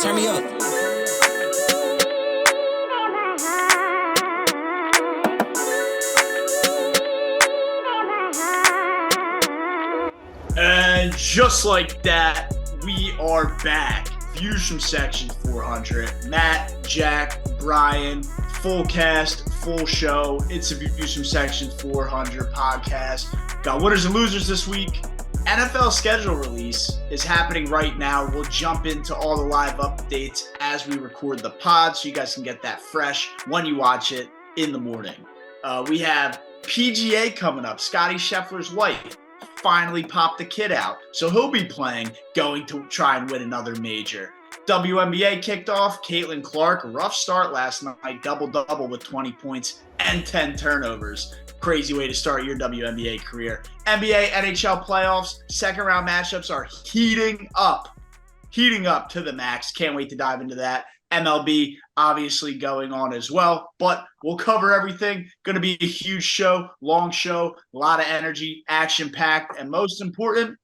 Turn me up. And just like that, we are back. Views from Section 400. Matt, Jack, Brian, full cast, full show. It's a Views from Section 400 podcast. Got winners and losers this week. NFL schedule release is happening right now. We'll jump into all the live updates as we record the pod so you guys can get that fresh when you watch it in the morning. We have PGA coming up. Scottie Scheffler's wife finally popped the kid out, so he'll be playing, going to try and win another major. WNBA kicked off. Caitlin Clark, rough start last night, double-double with 20 points and 10 turnovers. Crazy way to start your WNBA career. NBA, NHL playoffs, second round matchups are heating up to the max. Can't wait to dive into that. MLB obviously going on as well, but we'll cover everything. Going to be a huge show, long show, a lot of energy, action-packed, and most important,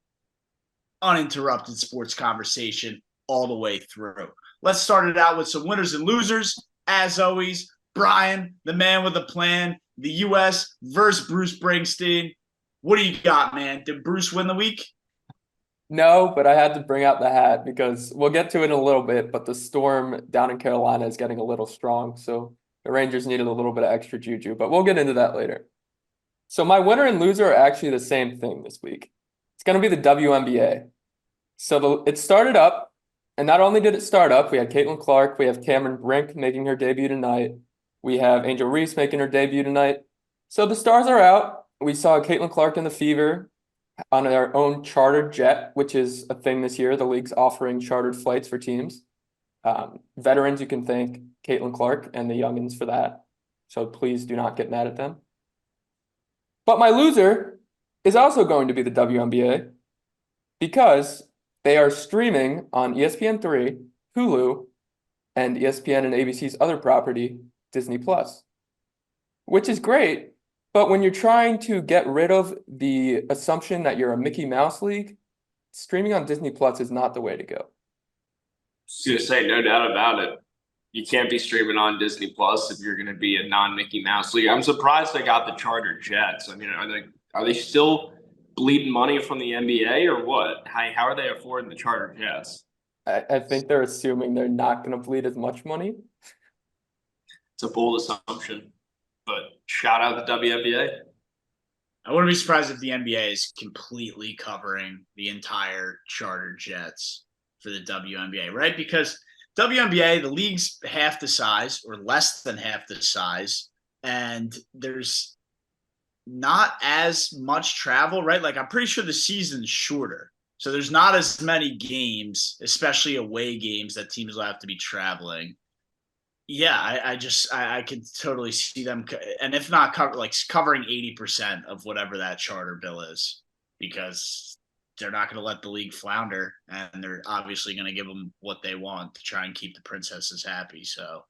uninterrupted sports conversation all the way through. Let's start it out with some winners and losers. As always, Brian, the man with a plan, the U.S. versus Bruce Springsteen. What do you got, man? Did Bruce win the week? No, but I had to bring out the hat because we'll get to it in a little bit, but the storm down in Carolina is getting a little strong, so the Rangers needed a little bit of extra juju, but we'll get into that later. So my winner and loser are actually the same thing this week. It's going to be the WNBA. So it started up, and not only did it start up, we had Caitlin Clark, we have Cameron Brink making her debut tonight, we have Angel Reese making her debut tonight. So the stars are out. We saw Caitlin Clark in the Fever on our own chartered jet, which is a thing this year. The league's offering chartered flights for teams. Veterans, you can thank Caitlin Clark and the youngins for that. So please do not get mad at them. But my loser is also going to be the WNBA because they are streaming on ESPN3, Hulu, and ESPN and ABC's other property, Disney Plus, which is great. But when you're trying to get rid of the assumption that you're a Mickey Mouse league, streaming on Disney Plus is not the way to go. I was going to say, no doubt about it. You can't be streaming on Disney Plus if you're going to be a non-Mickey Mouse league. I'm surprised they got the charter jets. I mean, are they still bleeding money from the NBA or what? How are they affording the charter jets? I think they're assuming they're not going to bleed as much money. It's a bold assumption. But shout out the WNBA. I wouldn't be surprised if the NBA is completely covering the entire charter jets for the WNBA, right? Because WNBA, the league's half the size or less than half the size, and there's not as much travel, right? Like, I'm pretty sure the season's shorter. So there's not as many games, especially away games, that teams will have to be traveling. Yeah, I could totally see them, and if not covering 80% of whatever that charter bill is, because they're not going to let the league flounder, and they're obviously going to give them what they want to try and keep the princesses happy. So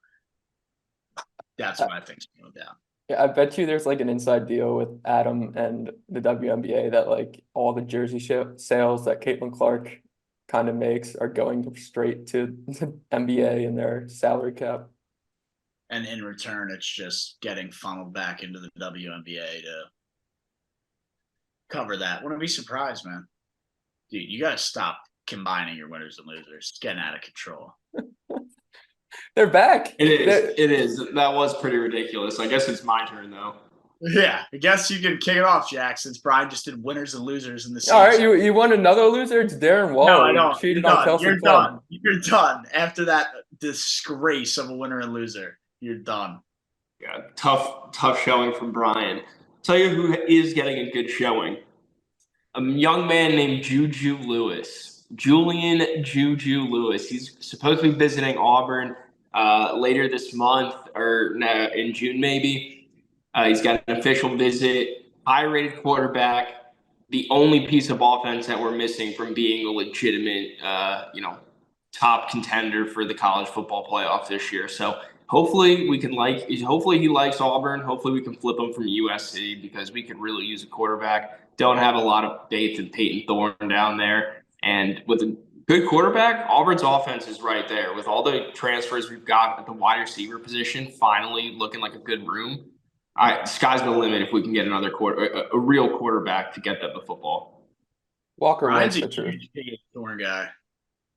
that's what I think's going down. Yeah, I bet you there's like an inside deal with Adam and the WNBA that like all the jersey sales that Caitlin Clark kind of makes are going straight to the NBA and their salary cap. And in return, it's just getting funneled back into the WNBA to cover that. Wouldn't be surprised, man. Dude, you got to stop combining your winners and losers. It's getting out of control. They're back. It is. That was pretty ridiculous. I guess it's my turn, though. Yeah, I guess you can kick it off, Jack, since Brian just did winners and losers in the season. All right, you want another loser? It's Darren Wall. No, I don't. Cheated on Kelsey You're Plum. done. You're done. After that disgrace of a winner and loser, you're done. Yeah, tough showing from Brian. Tell you who is getting a good showing. A young man named Juju Lewis. Julian Juju Lewis. He's supposed to be visiting Auburn later this month or in June maybe. He's got an official visit. High-rated quarterback. The only piece of offense that we're missing from being a legitimate, top contender for the college football playoff this year. So hopefully he likes Auburn. Hopefully we can flip him from USC because we could really use a quarterback. Don't have a lot of faith in Peyton Thorne down there. And with a Good quarterback. Auburn's offense is right there with all the transfers we've got at the wide receiver position. Finally, looking like a good room. Sky's the limit if we can get another a real quarterback to get them the football. Walker Ryan's White's a the truth. huge Peyton Thorne guy.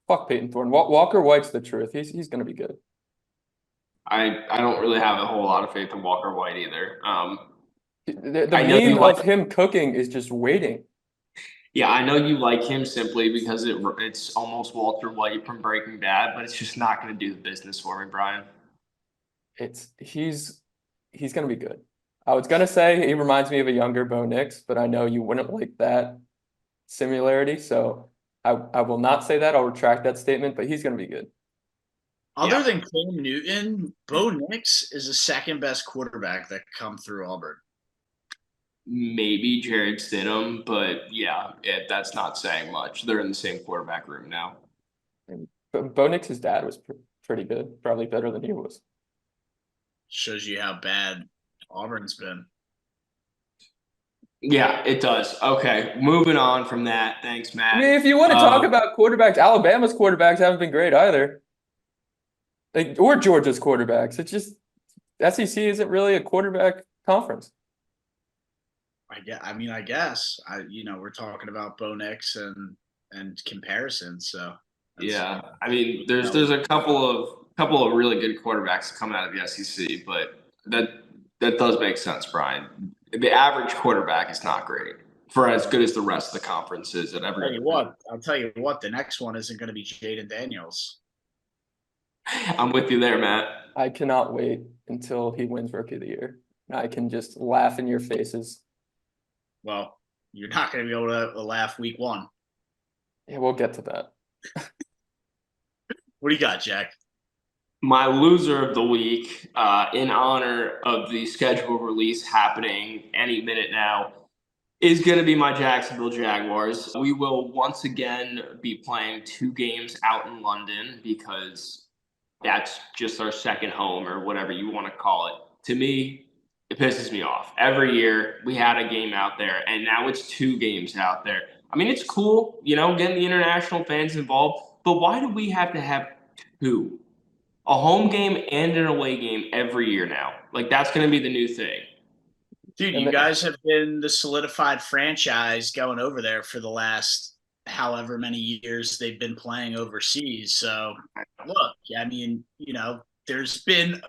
Fuck Peyton Thorne. Walker White's the truth. He's going to be good. I don't really have a whole lot of faith in Walker White either. The I know meme you like- of him cooking is just waiting. Yeah, I know you like him simply because it's almost Walter White from Breaking Bad, but it's just not going to do the business for me, Brian. He's going to be good. I was going to say he reminds me of a younger Bo Nix, but I know you wouldn't like that similarity, so I will not say that. I'll retract that statement, but he's going to be good. Other than Cam Newton, Bo Nix is the second best quarterback that come through Auburn. Maybe Jared Stidham, but that's not saying much. They're in the same quarterback room now. But Bo Nix's dad was pretty good, probably better than he was. Shows you how bad Auburn's been. Yeah, it does. Okay, moving on from that. Thanks, Matt. I mean, if you want to talk about quarterbacks, Alabama's quarterbacks haven't been great either. Or Georgia's quarterbacks. It's just SEC isn't really a quarterback conference. I guess we're talking about Bo Nix and comparisons. So yeah, I mean, there's a couple of really good quarterbacks coming out of the SEC, but that does make sense, Brian. The average quarterback is not great for as good as the rest of the conferences at every. I'll tell you what. The next one isn't going to be Jaden Daniels. I'm with you there, Matt. I cannot wait until he wins Rookie of the Year. I can just laugh in your faces. Well, you're not going to be able to laugh week one. Yeah, we'll get to that. What do you got, Jack? My loser of the week, in honor of the schedule release happening any minute now, is going to be my Jacksonville Jaguars. We will once again be playing 2 games out in London because that's just our second home or whatever you want to call it. To me, it pisses me off. Every year we had a game out there and now it's 2 games out there. I mean, it's cool, getting the international fans involved, but why do we have to have 2? A home game and an away game every year now. Like, that's going to be the new thing. Dude, you guys have been the solidified franchise going over there for the last however many years they've been playing overseas. So, look, I mean, there's been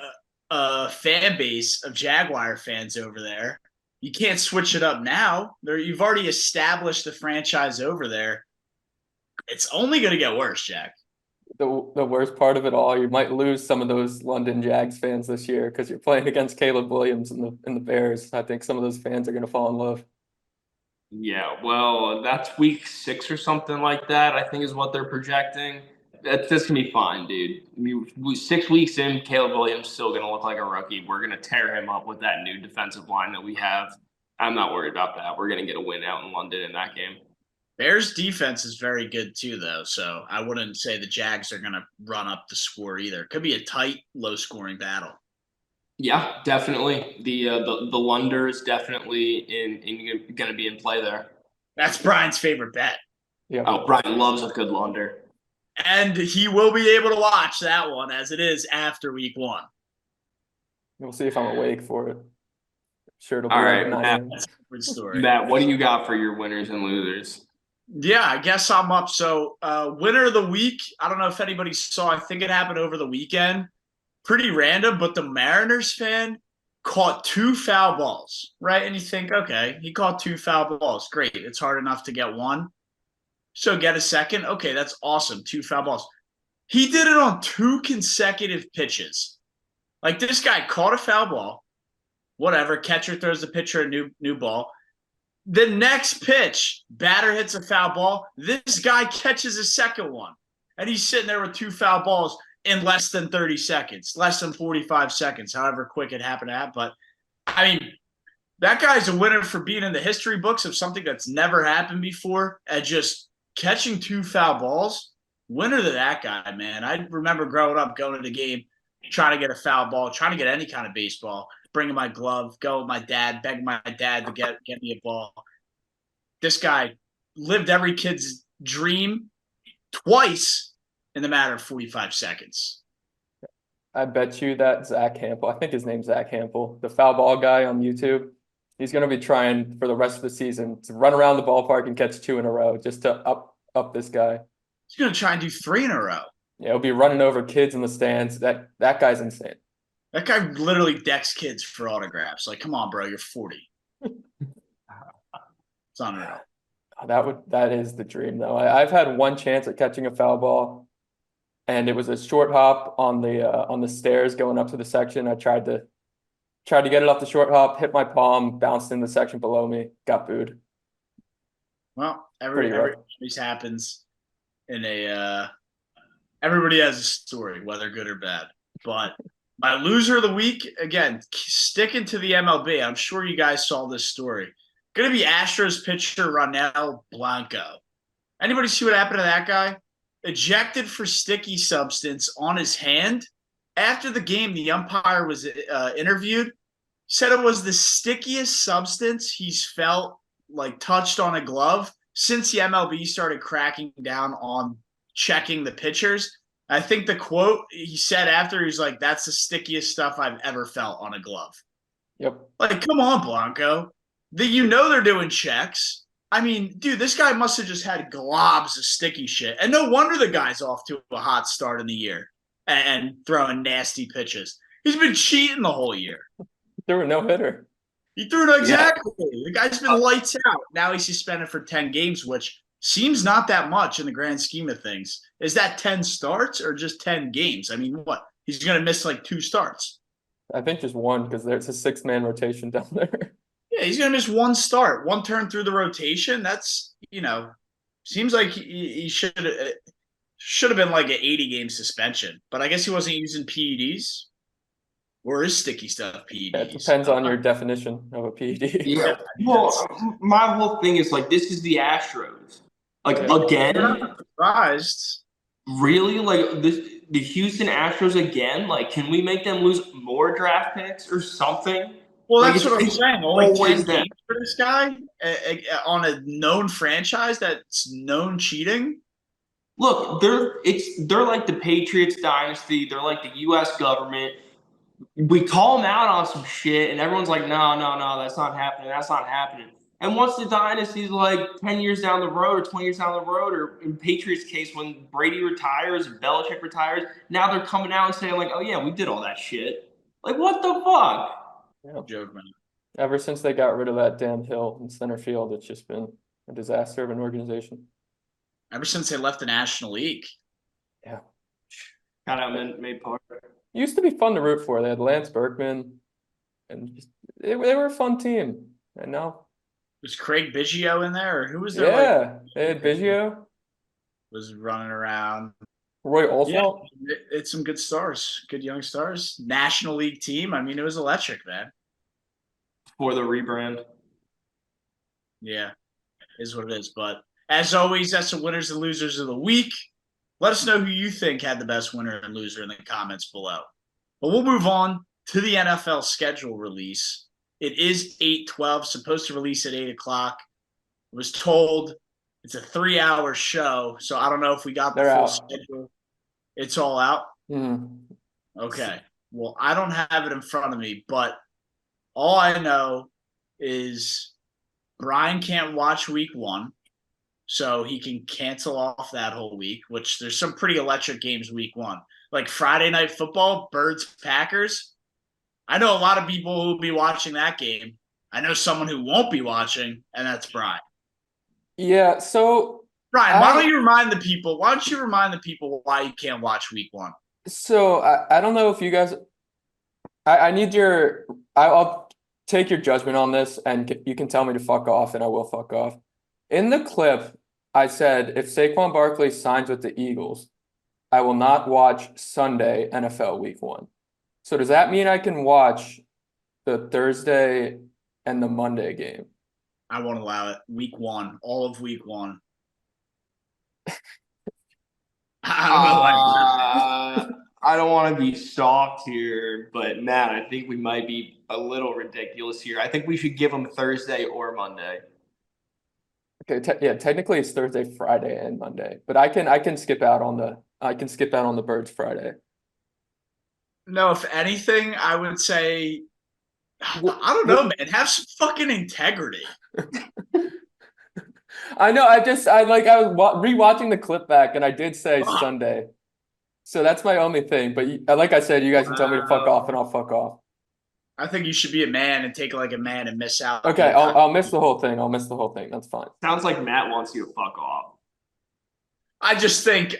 a fan base of Jaguar fans over there. You can't switch it up now. You've already established the franchise over there. It's only going to get worse, Jack. The worst part of it all, you might lose some of those London Jags fans this year because you're playing against Caleb Williams and the Bears. I think some of those fans are going to fall in love. Yeah, well, that's week 6 or something like that, I think is what they're projecting. That's going to be fine, dude. I mean, 6 weeks in, Caleb Williams still going to look like a rookie. We're going to tear him up with that new defensive line that we have. I'm not worried about that. We're going to get a win out in London in that game. Bears defense is very good too, though. So I wouldn't say the Jags are going to run up the score either. Could be a tight, low-scoring battle. Yeah, definitely. The Lunder is definitely going to be in play there. That's Brian's favorite bet. Yeah. Oh, Brian loves a good Lunder. And he will be able to watch that one as it is after week 1. We'll see if I'm awake for it. Sure, it'll be All like right, 9 Matt. a.m. That's a good story. Matt, what do you got for your winners and losers? Yeah, I guess I'm up. So winner of the week, I don't know if anybody saw, I think it happened over the weekend. Pretty random, but the Mariners fan caught 2 foul balls, right? And you think, okay, he caught 2 foul balls. Great. It's hard enough to get 1. So get a second. Okay, that's awesome. 2 foul balls. He did it on 2 consecutive pitches. Like, this guy caught a foul ball. Whatever. Catcher throws the pitcher a new ball. The next pitch, batter hits a foul ball. This guy catches a second one. And he's sitting there with 2 foul balls in less than 30 seconds, less than 45 seconds, however quick it happened to happen. But, I mean, that guy's a winner for being in the history books of something that's never happened before and just catching 2 foul balls. Winner to that guy, man. I remember growing up, going to the game, trying to get a foul ball, trying to get any kind of baseball, bringing my glove, going with my dad, begging my dad to get me a ball. This guy lived every kid's dream, twice in the matter of 45 seconds. I bet you that Zach Hampel, I think his name's Zach Hampel, the foul ball guy on YouTube, he's going to be trying for the rest of the season to run around the ballpark and catch 2 in a row just to up this guy. He's going to try and do 3 in a row. Yeah, he'll be running over kids in the stands. That guy's insane. That guy literally decks kids for autographs. Like, come on, bro, you're 40. It's unreal. That is the dream, though. I've had one chance at catching a foul ball, and it was a short hop on the stairs going up to the section. I tried to get it off the short hop, hit my palm, bounced in the section below me, got booed. Well, this happens in a everybody has a story, whether good or bad. But my loser of the week, again, sticking to the MLB. I'm sure you guys saw this story. Going to be Astros pitcher Ronel Blanco. Anybody see what happened to that guy? Ejected for sticky substance on his hand. After the game, the umpire was interviewed. Said it was the stickiest substance he's felt, like touched on a glove, since the MLB started cracking down on checking the pitchers. I think the quote he said after, he's like, "That's the stickiest stuff I've ever felt on a glove." Yep. Like, come on, Blanco. They're doing checks. I mean, dude, this guy must have just had globs of sticky shit. And no wonder the guy's off to a hot start in the year and throwing nasty pitches. He's been cheating the whole year. There were no hitter. He threw it exactly. Yeah. The guy's been lights out. Now he's suspended for 10 games, which seems not that much in the grand scheme of things. Is that 10 starts or just 10 games? I mean, what? He's going to miss like 2 starts. I think just one because there's a 6-man rotation down there. Yeah, he's going to miss 1 start, 1 turn through the rotation. That's, seems like he should have been like an 80-game suspension. But I guess he wasn't using PEDs. Or is sticky stuff PEDs? Yeah, it depends on your definition of a PED. Yeah. Well, my whole thing is like, this is the Astros. Like, again? I'm not surprised. Really? Like, the Houston Astros again? Like, can we make them lose more draft picks or something? Well, like, that's what I'm saying. Only 10 that. games for this guy on a known franchise that's known cheating. Look, they're like the Patriots dynasty. They're like the U.S. government. We call them out on some shit, and everyone's like, no, that's not happening. That's not happening. And once the dynasty's like 10 years down the road or 20 years down the road, or in Patriots' case, when Brady retires and Belichick retires, now they're coming out and saying like, oh, yeah, we did all that shit. Like, what the fuck? Yeah. Joke, man. Ever since they got rid of that damn hill in center field, it's just been a disaster of an organization. Ever since they left the National League. Yeah. Got out made part. It used to be fun to root for. They had Lance Berkman, and they were a fun team. And now Was Craig Biggio in there, or who was there? Yeah, they had Biggio, was running around. Roy Oswalt. Yeah, it's some good stars, good young stars. National League team. I mean, it was electric, man. For the rebrand. Yeah, is what it is. But as always, that's the winners and losers of the week. Let us know who you think had the best winner and loser in the comments below. But we'll move on to the NFL schedule release. It is 8/12, supposed to release at 8 o'clock. I was told it's a 3-hour show, so I don't know if we got the full schedule. It's all out? Okay. Well, I don't have it in front of me, but all I know is Brian can't watch week 1. So he can cancel off that whole week, which there's some pretty electric games week 1. Like Friday Night Football, Birds-Packers. I know a lot of people who will be watching that game. I know someone who won't be watching, and that's Brian. Yeah, so Brian, why don't you remind the people why you can't watch week 1? So I don't know if you guys I need I'll take your judgment on this, and you can tell me to fuck off, and I will fuck off. In the clip, I said, if Saquon Barkley signs with the Eagles, I will not watch Sunday NFL Week 1. So does that mean I can watch the Thursday and the Monday game? I won't allow it. Week 1, all of week 1. I don't want to be soft here, but Matt, I think we might be a little ridiculous here. I think we should give them Thursday or Monday. Okay, yeah, technically it's Thursday, Friday, and Monday, but I can skip out on the Birds Friday. No, if anything, I would say, Well, I don't know, man. Have some fucking integrity. I know. I was rewatching the clip back, and I did say Fuck. Sunday, so that's my only thing. But like I said, you guys can tell me to fuck off, and I'll fuck off. I think you should be a man and take like a man and miss out the Okay, entire. I'll miss the whole thing. I'll miss the whole thing. That's fine. Sounds like Matt wants you to fuck off. I just think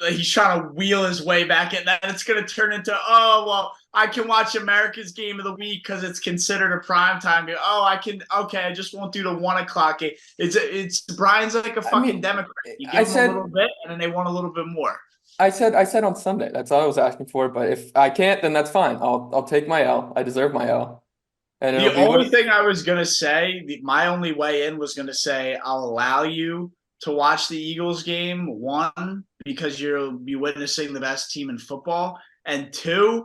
he's trying to wheel his way back in. That it's going to turn into, oh well, I can watch America's Game of the Week because it's considered a primetime game. Oh, I can. Okay, I just won't do the 1 o'clock game. It's Brian's like a fucking Democrat. You give them a little bit, and then they want a little bit more. I said on Sunday. That's all I was asking for. But if I can't, then that's fine. I'll take my L. I deserve my L. And The only thing I was gonna say, my only way in was gonna say I'll allow you to watch the Eagles game, one, because you'll be witnessing the best team in football, and two,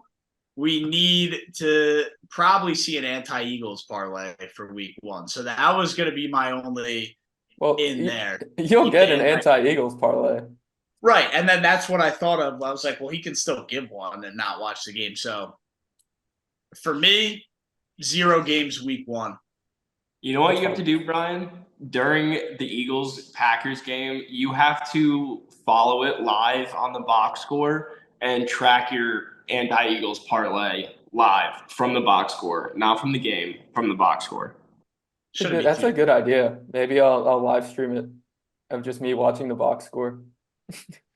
we need to probably see an anti-Eagles parlay for week one. So that was going to be my only there. You'll get an anti-Eagles parlay. Right. And then that's what I thought of. I was like, well, he can still give one and not watch the game. So for me, 0 games week one. You know what you have to do, Brian? During the Eagles-Packers game, you have to follow it live on the box score and track your anti-Eagles parlay live from the box score, not from the game, from the box score. That's a good idea. Maybe I'll live stream it of just me watching the box score.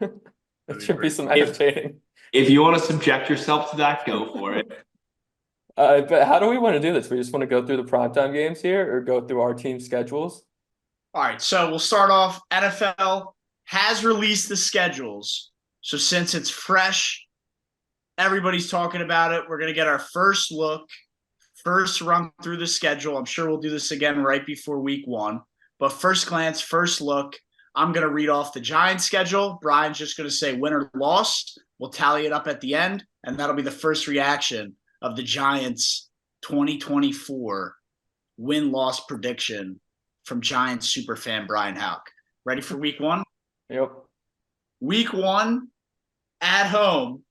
It should be some entertaining. If you want to subject yourself to that, go for it. But how do we want to do this? We just want to go through the primetime games here or go through our team schedules? All right, so we'll start off. NFL has released the schedules. So since it's fresh, everybody's talking about it. We're going to get our first look, first run through the schedule. I'm sure we'll do this again right before week one. But first glance, first look, I'm going to read off the Giants schedule. Brian's just going to say win or loss. We'll tally it up at the end, and that'll be the first reaction of the Giants 2024 win-loss prediction from Giants superfan Brian Houck. Ready for week one? Yep. Week one, at home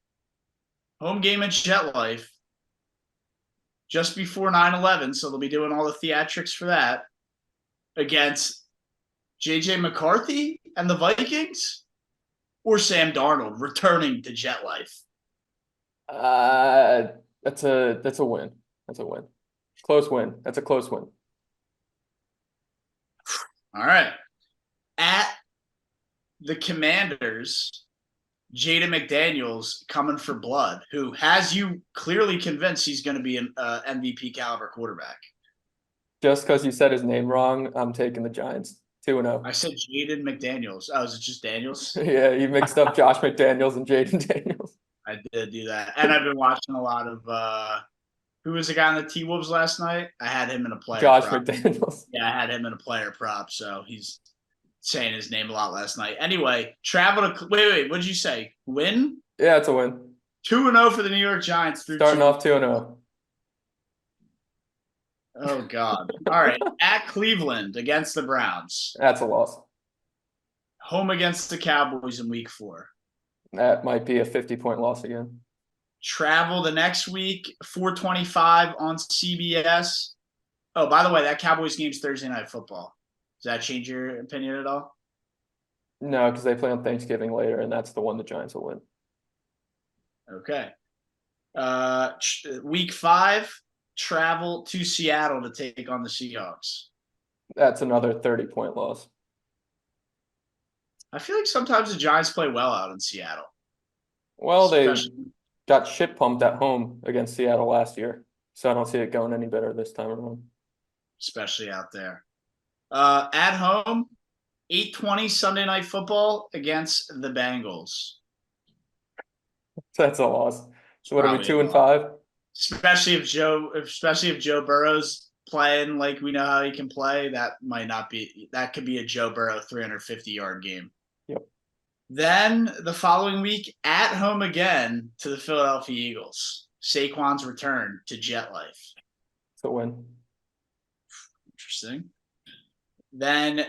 game at JetLife, just before 9/11, so they'll be doing all the theatrics for that, against J.J. McCarthy and the Vikings, or Sam Darnold returning to JetLife? That's a win. That's a win. Close win. That's a close win. All right. At the Commanders, Jaden McDaniels coming for blood, who has you clearly convinced he's going to be an MVP caliber quarterback. Just because you said his name wrong, I'm taking the Giants 2-0. I said Jaden McDaniels. Oh, is it just Daniels? Yeah, you mixed up Josh McDaniels and Jaden Daniels. I did do that. And I've been watching a lot of who was the guy on the T-Wolves last night? I had him in a player Josh prop. McDaniels. Yeah, I had him in a player prop, so he's saying his name a lot last night. Anyway, travel to wait, what did you say? Win? Yeah, it's a win. 2-0 for the New York Giants through starting off 2-0. Oh God. All right. At Cleveland against the Browns. That's a loss. Home against the Cowboys in week 4. That might be a 50-point loss again. Travel the next week, 4:25 on CBS. Oh, by the way, that Cowboys game's Thursday Night Football. Does that change your opinion at all? No, because they play on Thanksgiving later, and that's the one the Giants will win. Okay. Week 5, travel to Seattle to take on the Seahawks. That's another 30-point loss. I feel like sometimes the Giants play well out in Seattle. Well, they got shit pumped at home against Seattle last year, so I don't see it going any better this time around. Especially out there. At home, 8:20 Sunday Night Football against the Bengals. That's a loss. So what are we, 2-5? Especially if Joe Burrow's playing like we know how he can play, that could be a Joe Burrow 350-yard game. Yep. Then the following week, at home again to the Philadelphia Eagles. Saquon's return to JetLife. It's a win. Interesting. Then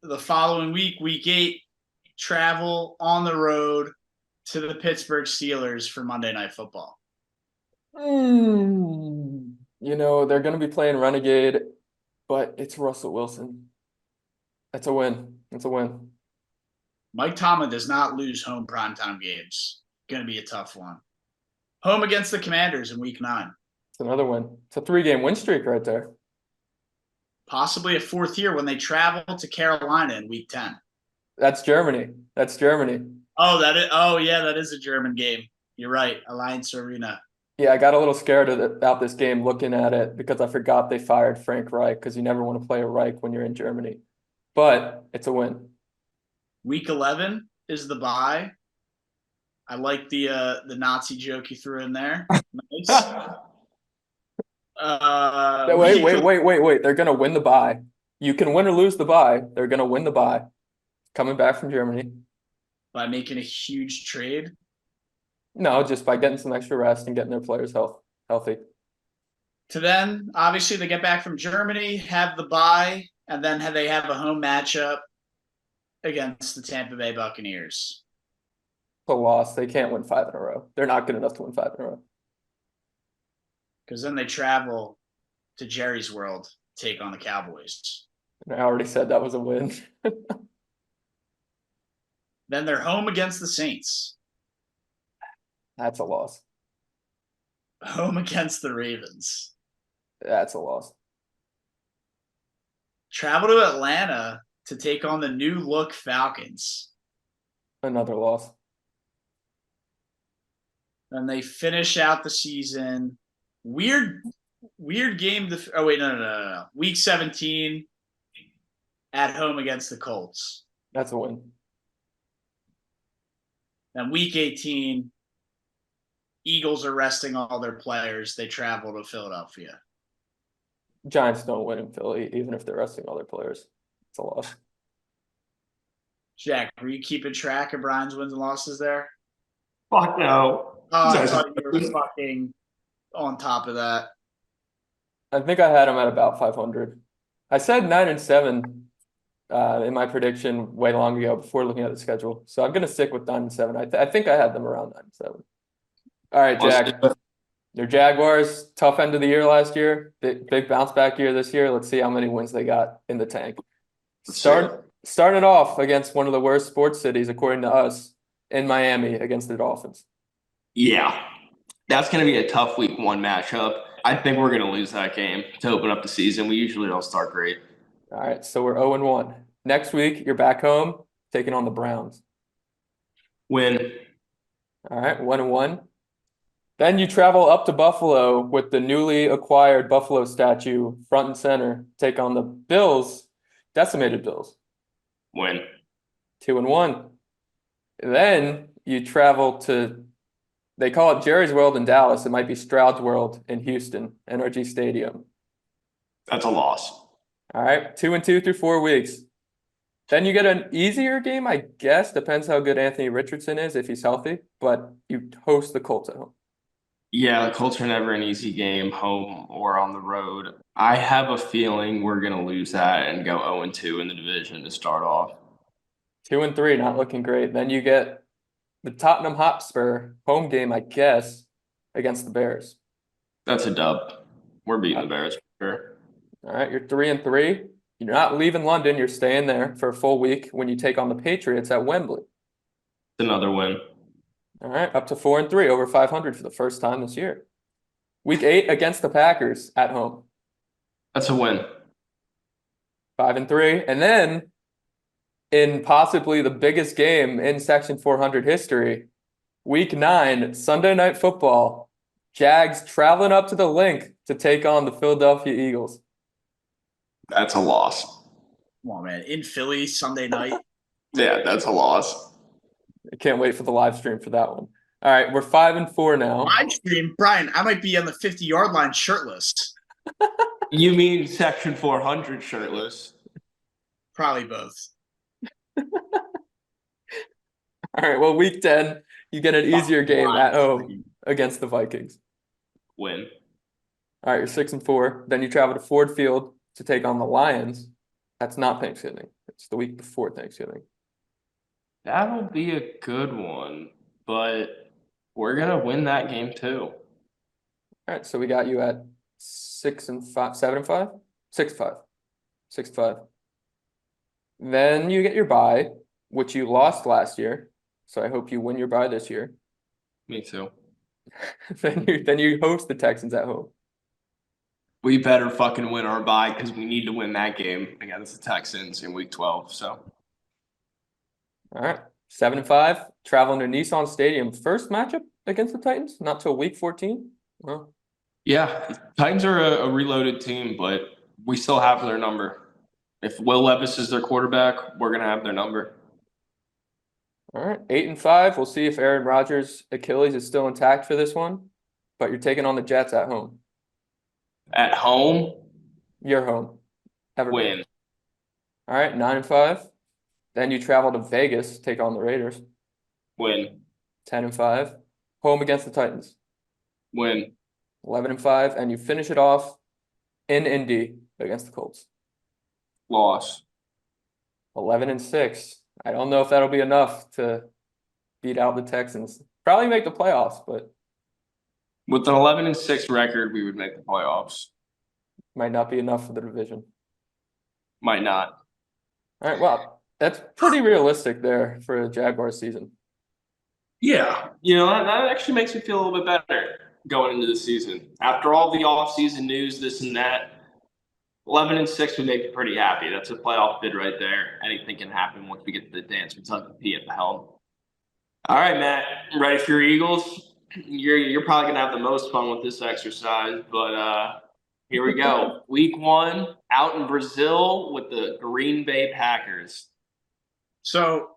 the following week, week 8, travel on the road to the Pittsburgh Steelers for Monday Night Football. They're going to be playing Renegade, but it's Russell Wilson. It's a win. It's a win. Mike Tomlin does not lose home primetime games. Going to be a tough one. Home against the Commanders in week 9. It's another win. It's a 3-game win streak right there. Possibly a 4th year when they travel to Carolina in week 10. That's Germany. That's Germany. Oh, yeah, that is a German game. You're right. Alliance Arena. Yeah, I got a little scared about this game looking at it because I forgot they fired Frank Reich because you never want to play a Reich when you're in Germany. But it's a win. Week 11 is the bye. I like the Nazi joke you threw in there. Nice. Wait. They're going to win the bye. You can win or lose the bye. They're going to win the bye. Coming back from Germany. By making a huge trade? No, just by getting some extra rest and getting their players healthy. To then, obviously, they get back from Germany, have the bye, and then they have a home matchup against the Tampa Bay Buccaneers. It's a loss. They can't win 5 in a row. They're not good enough to win 5 in a row. Because then they travel to Jerry's World, take on the Cowboys. And I already said that was a win. Then they're home against the Saints. That's a loss. Home against the Ravens. That's a loss. Travel to Atlanta to take on the new look Falcons. Another loss. Then they finish out the season. Weird game. No. Week 17 at home against the Colts. That's a win. Then week 18, Eagles are resting all their players. They travel to Philadelphia. Giants don't win in Philly, even if they're resting all their players. It's a loss. Jack, were you keeping track of Brian's wins and losses there? Fuck no. Oh, I thought you were fucking on top of that. I think I had him at about 500. I said 9-7 in my prediction way long ago before looking at the schedule. So I'm going to stick with 9-7. I think I had them around 9-7. All right, Jack. Their Jaguars, tough end of the year last year. Big bounce back year this year. Let's see how many wins they got in the tank. Started off against one of the worst sports cities, according to us, in Miami against the Dolphins. Yeah, that's going to be a tough week 1 matchup. I think we're going to lose that game to open up the season. We usually don't start great. All right, so we're 0-1. Next week, you're back home, taking on the Browns. Win. All right, 1-1. Then you travel up to Buffalo with the newly acquired Buffalo statue front and center, take on the Bills, decimated Bills. Win. 2-1. Then you travel to, they call it Jerry's World in Dallas. It might be Stroud's World in Houston, NRG Stadium. That's a loss. All right, 2-2 through 4 weeks. Then you get an easier game, I guess. Depends how good Anthony Richardson is if he's healthy. But you host the Colts at home. Yeah, the Colts are never an easy game, home or on the road. I have a feeling we're going to lose that and go 0-2 in the division to start off. 2-3, not looking great. Then you get the Tottenham Hotspur home game, I guess, against the Bears. That's a dub. We're beating the Bears for sure. All right, you're 3-3. You're not leaving London. You're staying there for a full week when you take on the Patriots at Wembley. Another win. All right, up to 4-3, over 500 for the first time this year. Week 8 against the Packers at home. That's a win. 5-3. And then in possibly the biggest game in Section 400 history, Week 9, Sunday Night Football, Jags traveling up to the Link to take on the Philadelphia Eagles. That's a loss. Come on, man. In Philly, Sunday night. Yeah, that's a loss. I can't wait for the live stream for that one. All right, we're 5-4 now. Live stream? Brian, I might be on the 50-yard line shirtless. You mean Section 400 shirtless? Probably both. All right, well, Week 10, you get an easier game at home against the Vikings. Win. All right, you're 6-4. Then you travel to Ford Field to take on the Lions. That's not Thanksgiving. It's the week before Thanksgiving. That'll be a good one, but we're gonna win that game too. All right, so we got you at 6-5, 7-5, 6-5, 6-5. Then you get your bye, which you lost last year. So I hope you win your bye this year. Me too. Then you host the Texans at home. We better fucking win our bye because we need to win that game against the Texans in week 12. So All right, 7-5, traveling to Nissan Stadium. First matchup against the Titans, not till week 14. Well, yeah, Titans are a reloaded team, but we still have their number. If Will Levis is their quarterback, we're gonna have their number. all right, 8-5. We'll see if Aaron Rodgers' Achilles is still intact for this one. But you're taking on the Jets at home. At home, You're home. Ever been. win. All right, 9-5. Then you travel to Vegas, take on the Raiders. Win. 10-5. Home against the Titans. Win. 11-5, and you finish it off in Indy against the Colts. Loss. 11-6. I don't know if that'll be enough to beat out the Texans. Probably make the playoffs, but With an 11-6 record, we would make the playoffs. might not be enough for the division. Might not. All right, well, that's pretty realistic there for a Jaguars season. Yeah. You know, that actually makes me feel a little bit better going into the season. After all the offseason news, this and that, 11-6 would make me pretty happy. That's a playoff bid right there. Anything can happen once we get to the dance with Tuck and P at the helm. All right, Matt. Ready for your Eagles? You're probably gonna have the most fun with this exercise, but here we go. Week 1, out in Brazil with the Green Bay Packers. So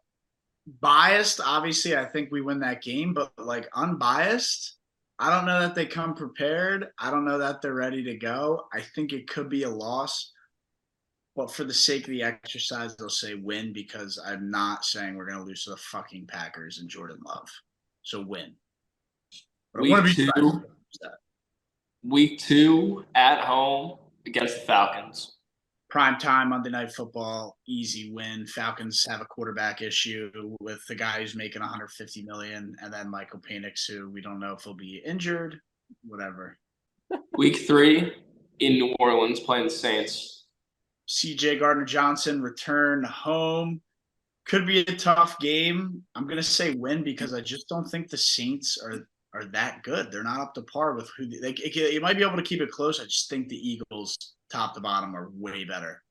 biased, obviously, I think we win that game, but like unbiased, I don't know that they come prepared. I don't know that they're ready to go. I think it could be a loss. But for the sake of the exercise, they'll say win because I'm not saying we're going to lose to the fucking Packers and Jordan Love. So win. But I want to be Week 2 at home against the Falcons. prime time Monday Night Football, easy win. Falcons have a quarterback issue with the guy who's making $150 million, and then Michael Penix, who we don't know if he'll be injured, whatever. Week 3 in New Orleans playing the Saints. CJ Gardner-Johnson return home. Could be a tough game. I'm going to say win because I just don't think the Saints are that good. They're not up to par with who you might be able to keep it close. I just think the Eagles, top to bottom, are way better.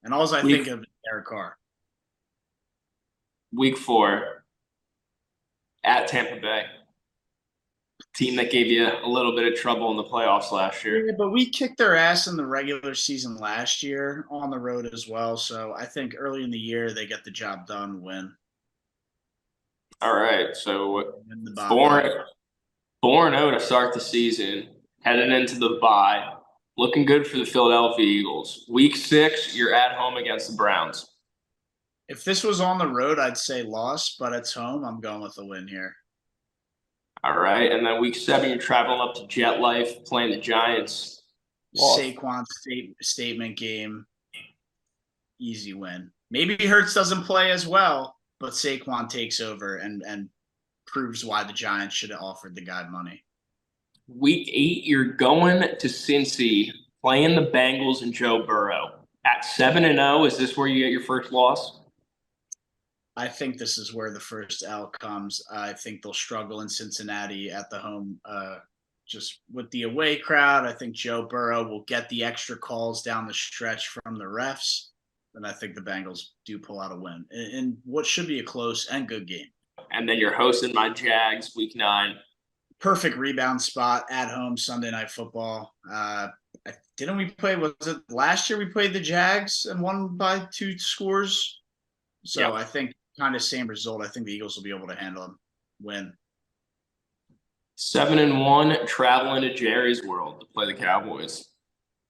And all I think of is Derek Carr. Week 4 at Tampa Bay. Team that gave you a little bit of trouble in the playoffs last year. Yeah, but we kicked their ass in the regular season last year on the road as well. So I think early in the year they get the job done, win. All right, so 4-0 to start the season, heading into the bye. Looking good for the Philadelphia Eagles. Week 6, you're at home against the Browns. If this was on the road, I'd say loss, but it's home. I'm going with a win here. All right, and then week 7, you're traveling up to Jet Life, playing the Giants. Saquon statement game, easy win. Maybe Hurts doesn't play as well, but Saquon takes over and proves why the Giants should have offered the guy money. Week 8, you're going to Cincy, playing the Bengals and Joe Burrow. At 7-0, is this where you get your first loss? I think this is where the first L comes. I think they'll struggle in Cincinnati at the home, just with the away crowd. I think Joe Burrow will get the extra calls down the stretch from the refs, and I think the Bengals do pull out a win in what should be a close and good game. And then you're hosting my Jags week 9. Perfect rebound spot at home, Sunday Night Football. Didn't we play, was it last year we played the Jags and won by 2 scores? So yeah. I think kind of same result. I think the Eagles will be able to handle them. Win. 7-1, traveling to Jerry's World to play the Cowboys.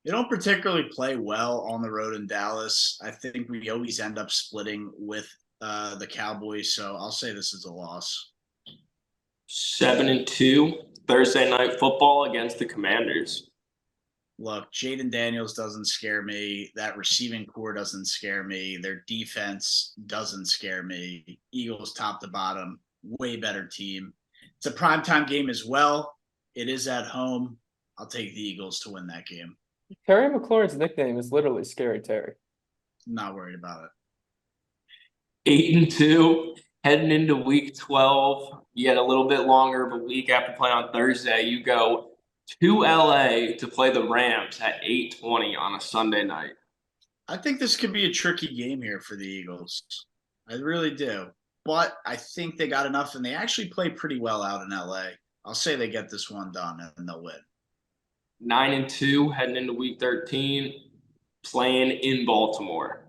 They don't particularly play well on the road in Dallas. I think we always end up splitting with the Cowboys, so I'll say this is a loss. 7-2, Thursday Night Football against the Commanders. Look, Jaden Daniels doesn't scare me. That receiving core doesn't scare me. Their defense doesn't scare me. Eagles top to bottom, way better team. It's a primetime game as well. It is at home. I'll take the Eagles to win that game. Terry McLaurin's nickname is literally Scary Terry. I'm not worried about it. 8-2, heading into week 12. You had a little bit longer of a week after playing on Thursday. You go to LA to play the Rams at 8:20 on a Sunday night. I think this could be a tricky game here for the Eagles. I really do. But I think they got enough, and they actually play pretty well out in LA. I'll say they get this one done, and they'll win. 9-2, heading into week 13, playing in Baltimore.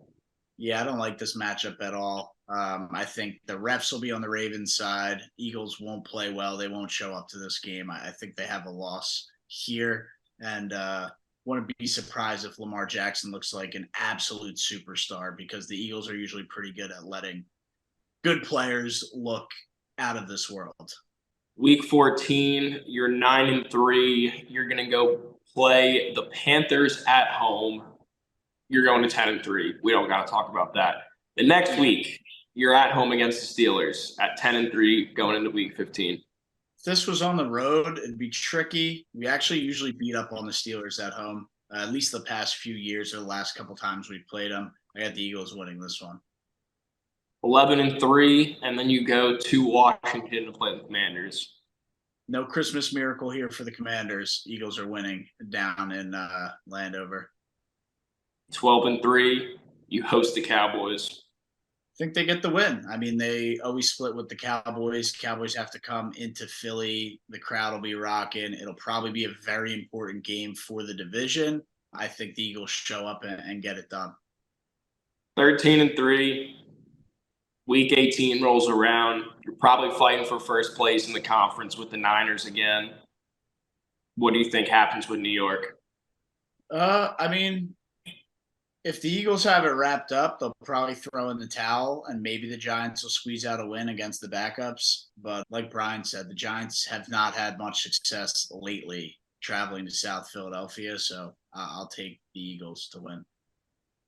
Yeah, I don't like this matchup at all. I think the refs will be on the Ravens side. Eagles won't play well. They won't show up to this game. I think they have a loss here, and wouldn't be surprised if Lamar Jackson looks like an absolute superstar, because the Eagles are usually pretty good at letting good players look out of this world. Week 14, you're 9-3. You're going to go play the Panthers at home. You're going to 10-3. We don't got to talk about that. The next week, you're at home against the Steelers at 10-3 going into week 15. If this was on the road, it'd be tricky. We actually usually beat up on the Steelers at home, at least the past few years or the last couple times we've played them. I got the Eagles winning this one. 11-3, and then you go to Washington to play the Commanders. No Christmas miracle here for the Commanders. Eagles are winning down in Landover. 12-3, you host the Cowboys. I think they get the win. I mean, they always split with the Cowboys. Cowboys have to come into Philly. The crowd will be rocking. It'll probably be a very important game for the division. I think the Eagles show up and get it done. 13-3. Week 18 rolls around. You're probably fighting for first place in the conference with the Niners again. What do you think happens with New York? I mean, if the Eagles have it wrapped up, they'll probably throw in the towel, and maybe the Giants will squeeze out a win against the backups. But like Brian said, the Giants have not had much success lately traveling to South Philadelphia, so I'll take the Eagles to win.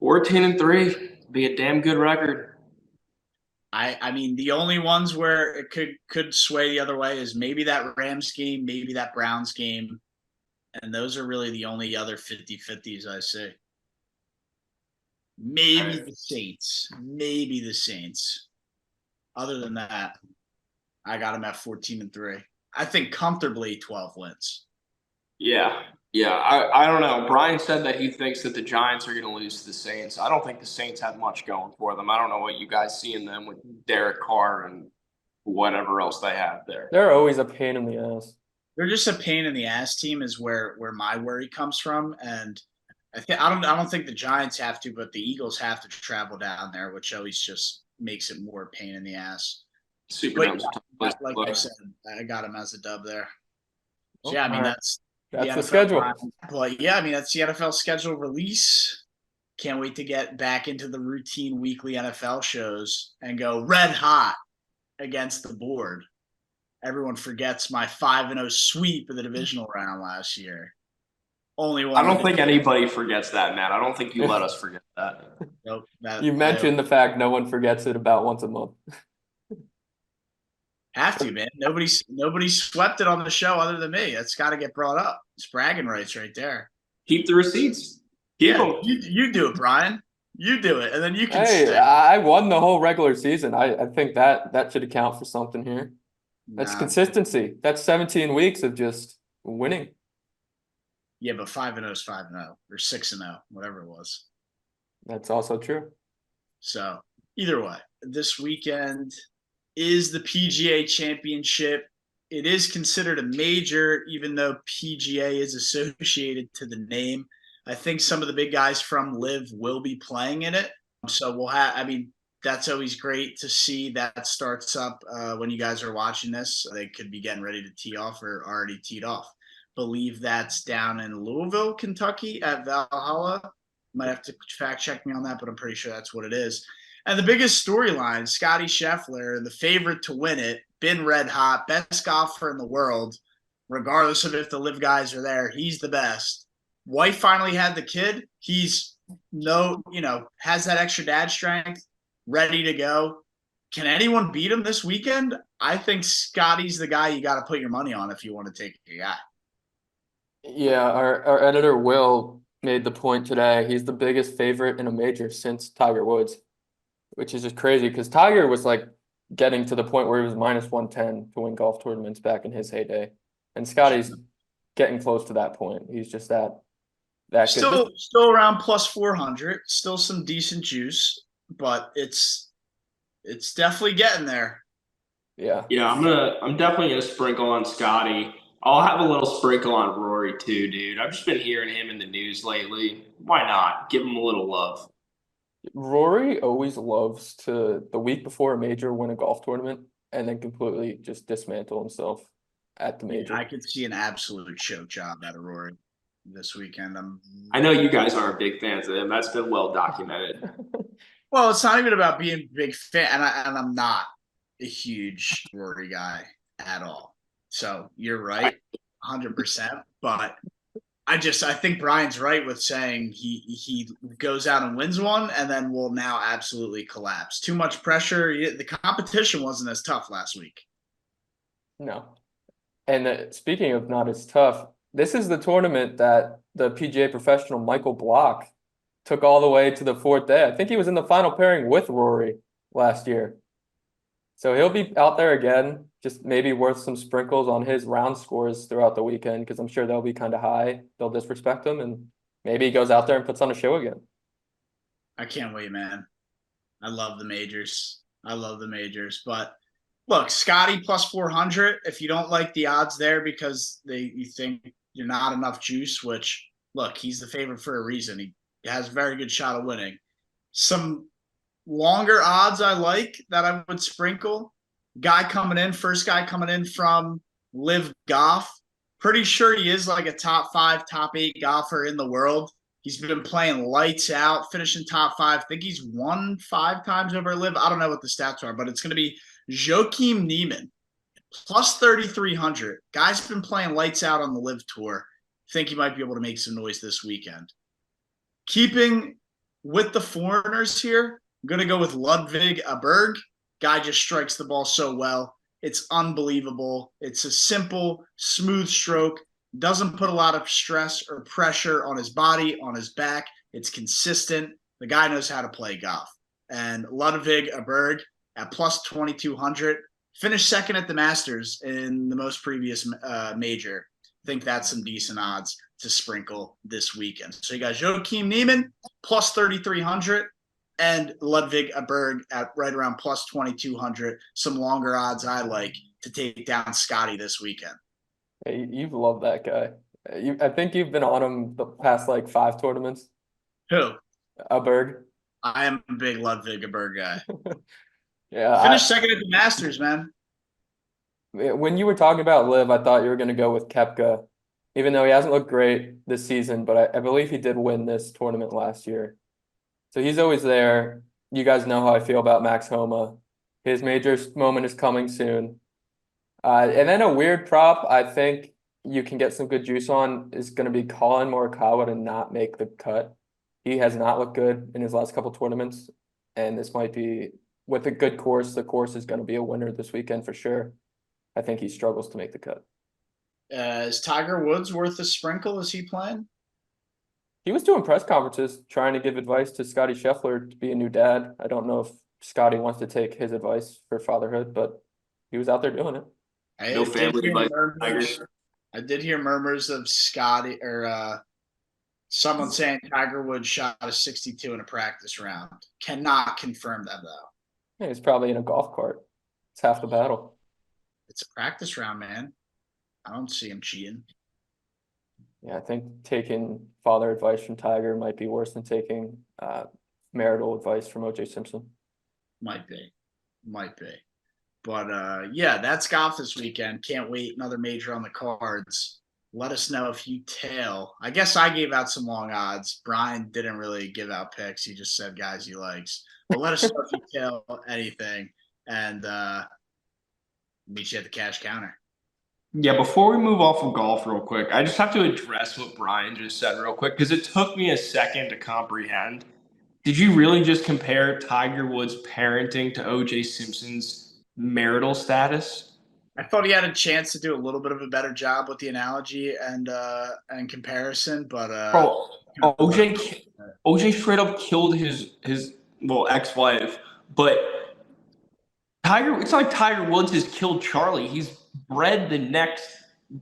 14-3, be a damn good record. I mean, the only ones where it could sway the other way is maybe that Rams game, maybe that Browns game. And those are really the only other 50-50s I see. Maybe the Saints. Maybe the Saints. Other than that, I got them at 14-3. I think comfortably 12 wins. Yeah. I don't know. Brian said that he thinks that the Giants are going to lose to the Saints. I don't think the Saints have much going for them. I don't know what you guys see in them with Derek Carr and whatever else they have there. They're always a pain in the ass. They're just a pain in the ass team is where my worry comes from. And I don't think the Giants have to, but the Eagles have to travel down there, which always just makes it more pain in the ass. Super. Like I said, I got them as a dub there. So, yeah, I mean, All right. that's the schedule. But yeah, I mean, that's the NFL schedule release. Can't wait to get back into the routine weekly NFL shows and go red hot against the board. Everyone forgets my 5-0 sweep of the divisional round last year. Only one. I don't think anybody forgets that, Matt. I don't think you let us forget that. Nope, You mentioned the fact no one forgets it about once a month. Have to, man. Nobody swept it on the show other than me. That's got to get brought up. It's bragging rights right there. Keep the receipts. Keep them. You do it, Brian. You do it, and then you can Hey, I won the whole regular season. I think that should account for something here. That's consistency. That's 17 weeks of just winning. Yeah, but 5-0 is 5-0 or 6-0, whatever it was. That's also true. So either way, this weekend is the PGA Championship. It is considered a major, even though PGA is associated to the name. I think some of the big guys from LIV will be playing in it. So we'll have, I mean, that's always great to see. That starts up when you guys are watching this. They could be getting ready to tee off or already teed off. Believe that's down in Louisville, Kentucky at Valhalla. Might have to fact check me on that, but I'm pretty sure that's what it is. And the biggest storyline, Scotty Scheffler, the favorite to win it, been red hot, best golfer in the world, regardless of if the LIV guys are there. He's the best. wife finally had the kid. He's has that extra dad strength, ready to go. Can anyone beat him this weekend? I think Scotty's the guy you got to put your money on if you want to take a guy. Yeah, our editor Will made the point today. He's the biggest favorite in a major since Tiger Woods, which is just crazy because Tiger was like getting to the point where he was minus 110 to win golf tournaments back in his heyday. And Scotty's getting close to that point. He's just that good. Still around plus 400, still some decent juice, but it's definitely getting there. Yeah. Yeah, I'm definitely gonna sprinkle on Scotty. I'll have a little sprinkle on Rory too, dude. I've just been hearing him in the news lately. Why not? Give him a little love. Rory always loves to, the week before a major, win a golf tournament and then completely just dismantle himself at the major. I could see an absolute choke job out of Rory this weekend. I know you guys aren't big fans of him. That's been well documented. Well, it's not even about being a big fan, and I'm not a huge Rory guy at all. So you're right, 100%. But I think Brian's right with saying he goes out and wins one, and then will now absolutely collapse. Too much pressure. The competition wasn't as tough last week. No. And speaking of not as tough, this is the tournament that the PGA professional Michael Block took all the way to the fourth day. I think he was in the final pairing with Rory last year. So he'll be out there again, just maybe worth some sprinkles on his round scores throughout the weekend because I'm sure they'll be kind of high. They'll disrespect him, and maybe he goes out there and puts on a show again. I can't wait, man. I love the majors. But look, Scotty plus 400. If you don't like the odds there because you think you're not enough juice, which, look, he's the favorite for a reason. He has a very good shot of winning. Some longer odds I like that I would sprinkle. First guy coming in from Live Golf. Pretty sure he is like a top 5, top 8 golfer in the world. He's been playing lights out, finishing top 5. I think he's won 5 times over Live. I don't know what the stats are, but it's going to be Joakim Niemann, plus 3,300. Guy's been playing lights out on the Live Tour. Think he might be able to make some noise this weekend. Keeping with the foreigners here, I'm going to go with Ludwig Aberg. Guy just strikes the ball so well. It's unbelievable. It's a simple, smooth stroke. Doesn't put a lot of stress or pressure on his body, on his back. It's consistent. The guy knows how to play golf. And Ludwig Aberg at plus 2,200. Finished second at the Masters in the most previous major. I think that's some decent odds to sprinkle this weekend. So you got Joakim Niemann, plus 3,300, and Ludwig Aberg at right around plus 2,200. Some longer odds I like to take down Scotty this weekend. Hey, you've loved that guy. I think you've been on him the past like 5 tournaments. Who? Aberg. I am a big Ludwig Aberg guy. Yeah. Finished second at the Masters, man. When you were talking about Liv, I thought you were going to go with Koepka, even though he hasn't looked great this season, but I believe he did win this tournament last year. So he's always there. You guys know how I feel about Max Homa. His major moment is coming soon. And then a weird prop I think you can get some good juice on is going to be Colin Morikawa to not make the cut. He has not looked good in his last couple tournaments, and this might be, with a good course, the course is going to be a winner this weekend for sure. I think he struggles to make the cut. Is Tiger Woods worth a sprinkle? Is he playing? He was doing press conferences trying to give advice to Scotty Scheffler to be a new dad. I don't know if Scotty wants to take his advice for fatherhood, but he was out there doing it. No family advice. I did hear murmurs of Scotty or someone saying Tiger Woods shot a 62 in a practice round. Cannot confirm that though. Yeah, he's probably in a golf cart. It's half the battle. It's a practice round, man. I don't see him cheating. Yeah, I think taking father advice from Tiger might be worse than taking marital advice from O.J. Simpson. Might be. But yeah, that's golf this weekend. Can't wait. Another major on the cards. Let us know if you tail. I guess I gave out some long odds. Brian didn't really give out picks. He just said guys he likes. But let us know if you tail anything. And meet you at the cash counter. Yeah, before we move off of golf real quick, I just have to address what Brian just said real quick because it took me a second to comprehend. Did you really just compare Tiger Woods' parenting to O.J. Simpson's marital status? I thought he had a chance to do a little bit of a better job with the analogy and comparison, but Bro, what OJ straight up killed his well ex-wife, but Tiger, it's not like Tiger Woods has killed Charlie. He's bred the next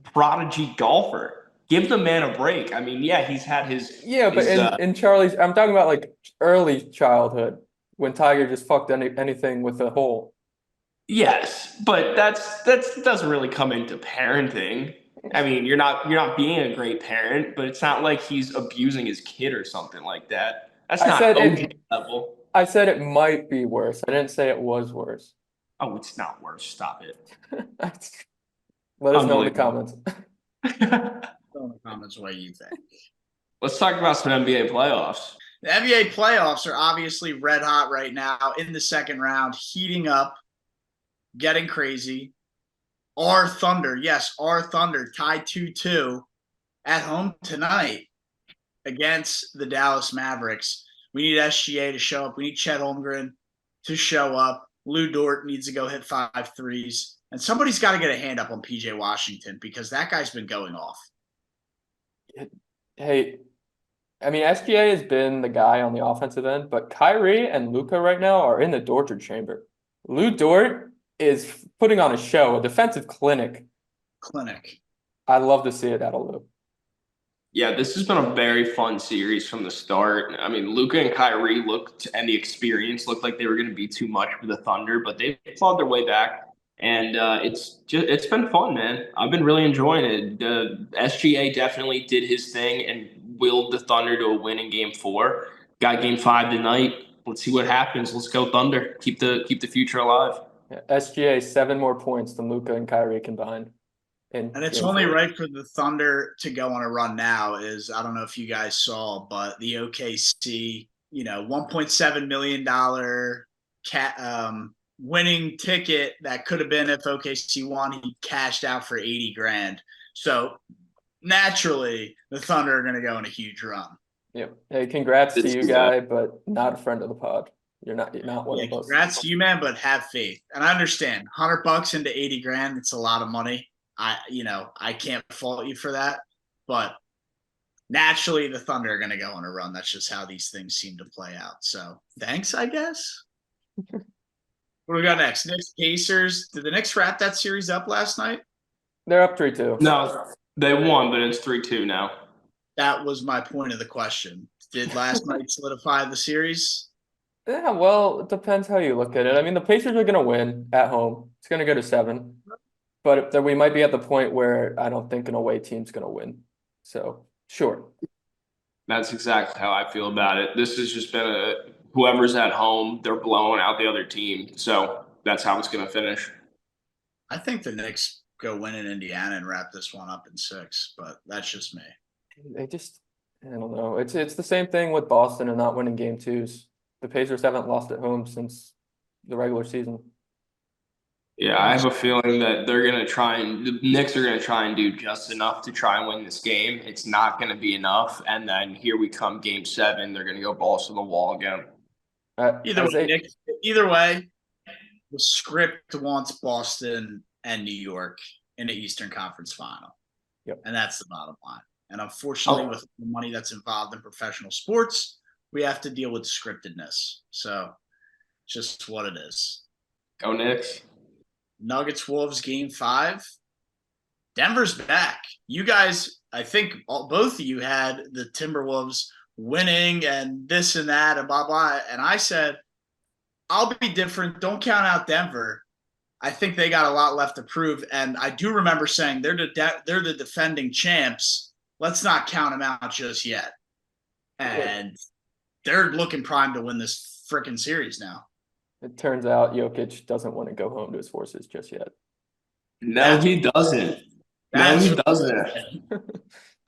prodigy golfer. Give the man a break. I mean, yeah, he's had Yeah, but his in Charlie's, I'm talking about like early childhood when Tiger just fucked anything with a hole. yes, but that doesn't really come into parenting. I mean, you're not being a great parent, but it's not like he's abusing his kid or something like that. That's I not said OJ it. level. I said it might be worse. I didn't say it was worse. Oh, it's not worse. Stop it. Let us know in the Unbelievable. comments. in the comments what you think. Let's talk about some NBA playoffs. The NBA playoffs are obviously red hot right now in the second round, heating up, getting crazy. Our Thunder, yes, our Thunder tied 2-2 at home tonight against the Dallas Mavericks. We need SGA to show up. We need Chet Holmgren to show up. Lou Dort needs to go hit 5 threes. And somebody's got to get a hand up on PJ Washington because that guy's been going off. Hey, I mean, SGA has been the guy on the offensive end, but Kyrie and Luka right now are in the torture chamber. Lou Dort is putting on a show, a defensive clinic. I love to see it out of Lou. Yeah, this has been a very fun series from the start. I mean, Luka and Kyrie and the experience looked like they were going to be too much for the Thunder, but they clawed their way back, and it's been fun, man. I've been really enjoying it. SGA definitely did his thing and willed the Thunder to a win in Game 4. Got Game 5 tonight. Let's see what happens. Let's go Thunder. Keep the future alive. Yeah, SGA 7 more points than Luka and Kyrie combined. And it's only right for the Thunder to go on a run now. I don't know if you guys saw, but the OKC, $1.7 million winning ticket that could have been if OKC won, he cashed out for 80 grand. So naturally, the Thunder are going to go on a huge run. Yep. Hey, congrats to you, guy, but not a friend of the pod. You're not one of us. Congrats to you, man, but have faith. And I understand $100 into 80 grand, it's a lot of money. I can't fault you for that, but naturally the Thunder are going to go on a run. That's just how these things seem to play out. So thanks, I guess. What do we got next? Knicks Pacers. Did the Knicks wrap that series up last night? They're up 3-2. No, they won, but it's 3-2 now. That was my point of the question. Did last night solidify the series? Yeah, well, it depends how you look at it. I mean, the Pacers are going to win at home. It's going to go to 7. But we might be at the point where I don't think an away team's going to win. So, sure. That's exactly how I feel about it. This has just been whoever's at home, they're blowing out the other team. So that's how it's going to finish. I think the Knicks go win in Indiana and wrap this one up in 6, but that's just me. I don't know. It's the same thing with Boston and not winning game 2s. The Pacers haven't lost at home since the regular season. Yeah, I have a feeling that the Knicks are going to try and do just enough to try and win this game. It's not going to be enough. And then here we come Game 7. They're going to go balls to the wall again. Either way, the script wants Boston and New York in the Eastern Conference Final. Yep. And that's the bottom line. And unfortunately, with the money that's involved in professional sports, we have to deal with scriptedness. So, just what it is. Go Knicks. Nuggets Wolves Game 5. Denver's back. You guys, I think both of you had the Timberwolves winning and this and that and blah, blah. And I said, I'll be different. Don't count out Denver. I think they got a lot left to prove. And I do remember saying they're the defending champs. Let's not count them out just yet. And they're looking primed to win this freaking series now. It turns out Jokic doesn't want to go home to his forces just yet. No, he doesn't.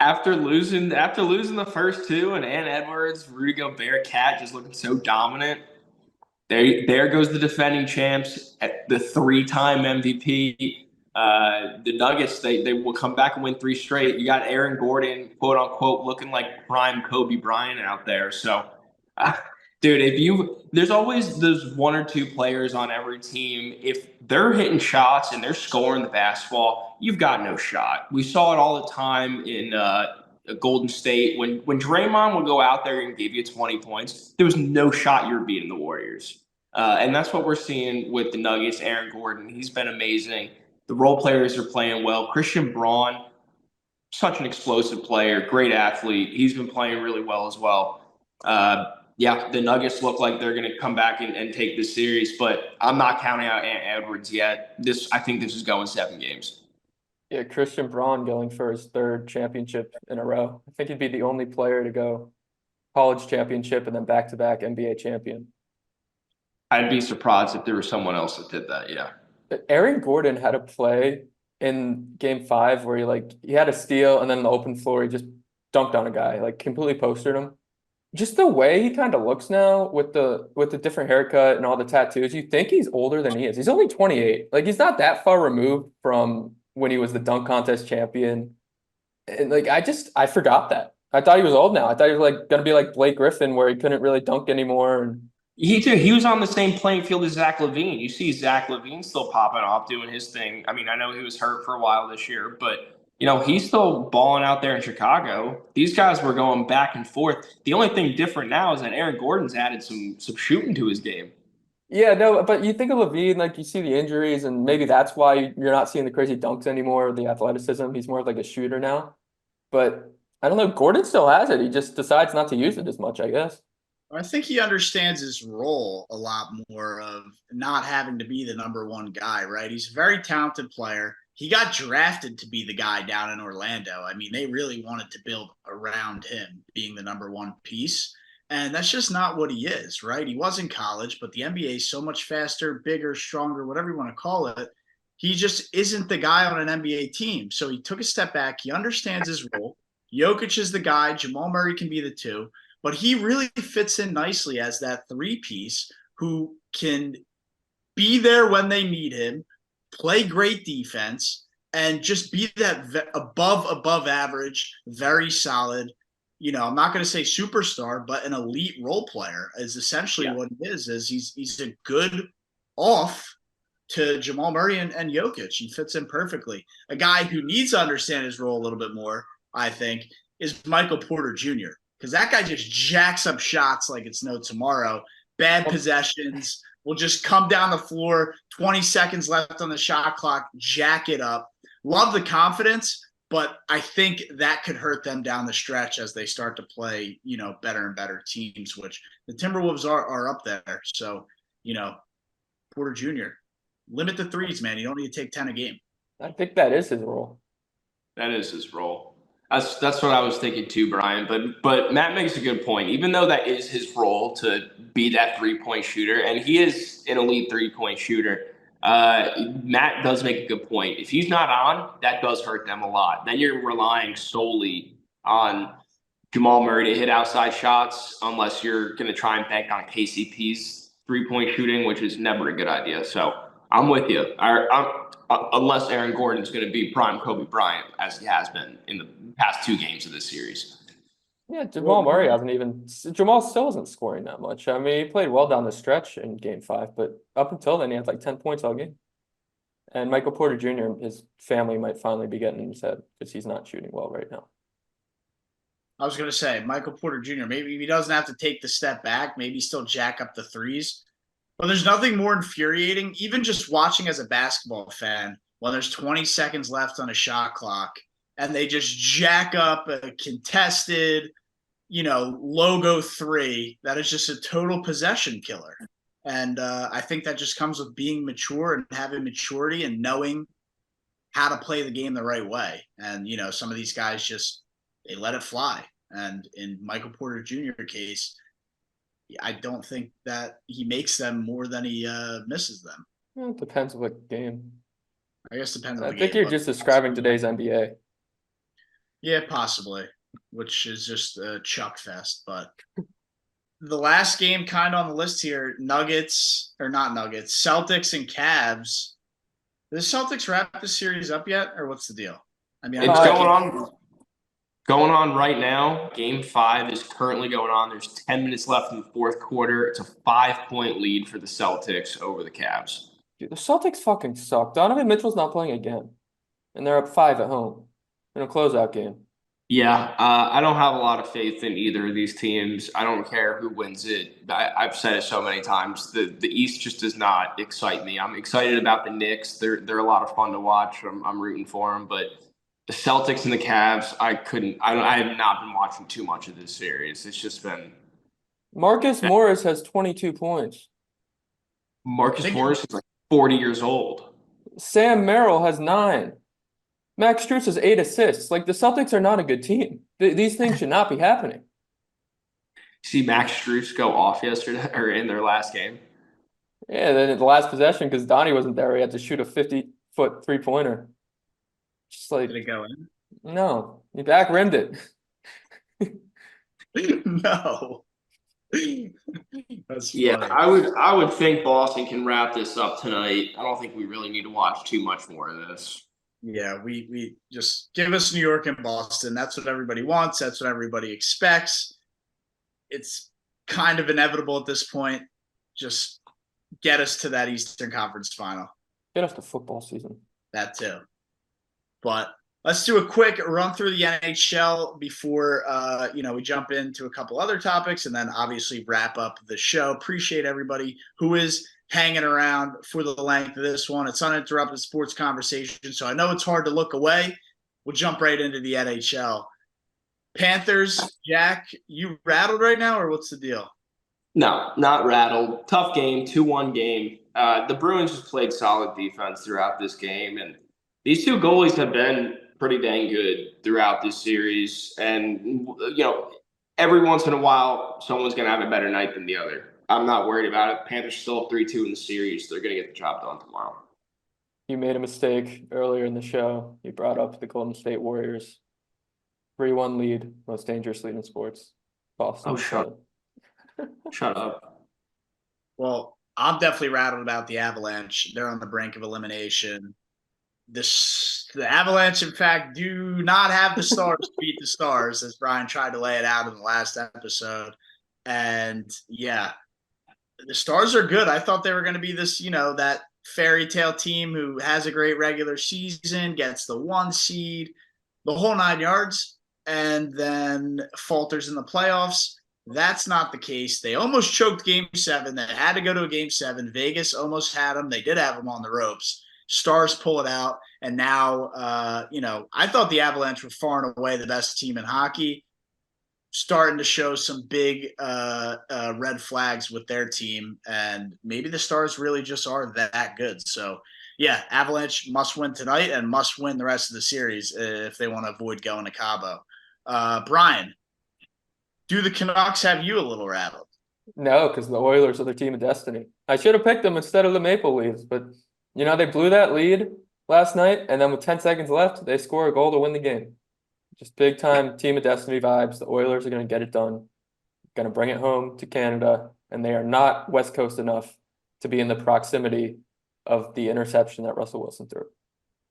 After losing the first 2 and Ann Edwards, Rudy Gobert, Cat just looking so dominant. There goes the defending champs, the 3-time MVP. The Nuggets, they will come back and win 3 straight. You got Aaron Gordon, quote unquote, looking like prime Kobe Bryant out there. So, uh, dude, there's always those 1 or 2 players on every team. If they're hitting shots and they're scoring the basketball, you've got no shot. We saw it all the time in Golden State when Draymond would go out there and give you 20 points. There was no shot you were beating the Warriors. And that's what we're seeing with the Nuggets. Aaron Gordon, he's been amazing. The role players are playing well. Christian Braun, such an explosive player, great athlete. He's been playing really well as well. Yeah, the Nuggets look like they're going to come back and take this series, but I'm not counting out Ant Edwards yet. I think this is going 7 games. Yeah, Christian Braun going for his 3rd championship in a row. I think he'd be the only player to go college championship and then back-to-back NBA champion. I'd be surprised if there was someone else that did that. Yeah. Aaron Gordon had a play in game 5 where he had a steal and then the open floor, he just dunked on a guy, completely postered him. Just the way he kind of looks now with the different haircut and all the tattoos, you think he's older than he is. He's only 28. He's not that far removed from when he was the dunk contest champion. And I forgot that. I thought he was old now. I thought he was gonna be like Blake Griffin where he couldn't really dunk anymore. And He was on the same playing field as Zach LaVine. You see Zach LaVine still popping off doing his thing. I mean, I know he was hurt for a while this year, but he's still balling out there in Chicago. These guys were going back and forth. The only thing different now is that Aaron Gordon's added some shooting to his game. yeah, no, but you think of LaVine, you see the injuries, and maybe that's why you're not seeing the crazy dunks anymore, the athleticism. He's more of a shooter now. But I don't know, Gordon still has it. He just decides not to use it as much, I guess. I think he understands his role a lot more of not having to be the number 1 guy, right? He's a very talented player. He got drafted to be the guy down in Orlando. I mean, they really wanted to build around him being the number 1 piece. And that's just not what he is, right? He was in college, but the NBA is so much faster, bigger, stronger, whatever you want to call it. He just isn't the guy on an NBA team. So he took a step back. He understands his role. Jokic is the guy. Jamal Murray can be the 2. But he really fits in nicely as that 3-piece who can be there when they need him, play great defense, and just be that above average, very solid. I'm not going to say superstar, but an elite role player is essentially what he is he's a good off to Jamal Murray and Jokic. He fits in perfectly. A guy who needs to understand his role a little bit more, I think, is Michael Porter Jr., because that guy just jacks up shots like it's no tomorrow. Bad possessions, will just come down the floor, 20 seconds left on the shot clock, jack it up. Love the confidence, but I think that could hurt them down the stretch as they start to play, better and better teams, which the Timberwolves are up there. So, Porter Jr., limit the threes, man. You don't need to take 10 a game. I think that is his role. That is his role. That's what I was thinking too, Brian. But Matt makes a good point. Even though that is his role to be that 3-point shooter, and he is an elite 3-point shooter, Matt does make a good point. If he's not on, that does hurt them a lot. Then you're relying solely on Jamal Murray to hit outside shots, unless you're going to try and bank on KCP's 3-point shooting, which is never a good idea. So I'm with you. Unless Aaron Gordon's going to be prime Kobe Bryant, as he has been in the past 2 games of this series. Yeah, Jamal Murray Jamal still isn't scoring that much. I mean, he played well down the stretch in game 5, but up until then, he had 10 points all game. And Michael Porter Jr., his family might finally be getting in his head because he's not shooting well right now. I was going to say, Michael Porter Jr., maybe he doesn't have to take the step back, maybe still jack up the threes. But there's nothing more infuriating, even just watching as a basketball fan, when there's 20 seconds left on a shot clock and they just jack up a contested, logo 3 that is just a total possession killer. And I think that just comes with being mature and having maturity and knowing how to play the game the right way. And, some of these guys they let it fly. And in Michael Porter Jr. case, I don't think that he makes them more than he misses them. Well, it depends what game. I guess it depends on the game. I think you're just describing today's NBA. Yeah, possibly, which is just a chuck fest. But the last game kind of on the list here, Celtics and Cavs. Did the Celtics wrap the series up yet, or what's the deal? I mean, It's Uh, going on right now. Game 5 is currently going on. There's 10 minutes left in the fourth quarter. It's a 5-point lead for the Celtics over the Cavs. Dude, the Celtics fucking suck. Donovan Mitchell's not playing again, and they're up 5 at home in a closeout game. Yeah, I don't have a lot of faith in either of these teams. I don't care who wins it. I've said it so many times. The East just does not excite me. I'm excited about the Knicks. They're a lot of fun to watch. I'm rooting for them, but the Celtics and the Cavs, I have not been watching too much of this series. It's just been Marcus Morris has 22 points. Marcus Morris is like 40 years old. Sam Merrill has 9. Max Strus has 8 assists. Like, the Celtics are not a good team. These things should not be happening. See Max Strus go off yesterday or in their last game. Yeah, then at the last possession, because Donnie wasn't there, he had to shoot a 50-foot three-pointer. Just like, did it go in? no, he back rimmed it. No. That's Yeah, funny. I would think Boston can wrap this up tonight. I don't think we really need to watch too much more of this. Yeah, we just give us New York and Boston. That's what everybody wants. That's what everybody expects. It's kind of inevitable at this point. Just get us to that Eastern Conference final. Get us to football season. That too. But let's do a quick run through the NHL before we jump into a couple other topics, and then obviously wrap up the show. Appreciate everybody who is hanging around for the length of this one. It's uninterrupted sports conversation, so I know it's hard to look away. We'll jump right into the NHL. Panthers, Jack, you rattled right now, or what's the deal? No, not rattled. Tough game, 2-1 game. The Bruins just played solid defense throughout this game, and these two goalies have been pretty dang good throughout this series. And, every once in a while, someone's going to have a better night than the other. I'm not worried about it. Panthers still up 3-2 in the series. They're going to get the job done tomorrow. You made a mistake earlier in the show. You brought up the Golden State Warriors. 3-1 lead, most dangerous lead in sports. Boston. Oh, shut up. Well, I'm definitely rattled about the Avalanche. They're on the brink of elimination. The Avalanche, in fact, do not have the Stars to beat the Stars, as Brian tried to lay it out in the last episode. And yeah, the Stars are good. I thought they were going to be this, that fairy tale team who has a great regular season, gets the 1 seed, the whole 9 yards, and then falters in the playoffs. That's not the case. They almost choked Game 7. They had to go to a Game 7. Vegas almost had them. They did have them on the ropes. Stars pull it out, and now, I thought the Avalanche were far and away the best team in hockey. Starting to show some big red flags with their team, and maybe the Stars really just are that good. So, yeah, Avalanche must win tonight and must win the rest of the series if they want to avoid going to Cabo. Brian, do the Canucks have you a little rattled? No, because the Oilers are their team of destiny. I should have picked them instead of the Maple Leafs, but they blew that lead last night, and then with 10 seconds left, they score a goal to win the game. Just big time team of destiny vibes. The Oilers are going to get it done, going to bring it home to Canada, and they are not West Coast enough to be in the proximity of the interception that Russell Wilson threw.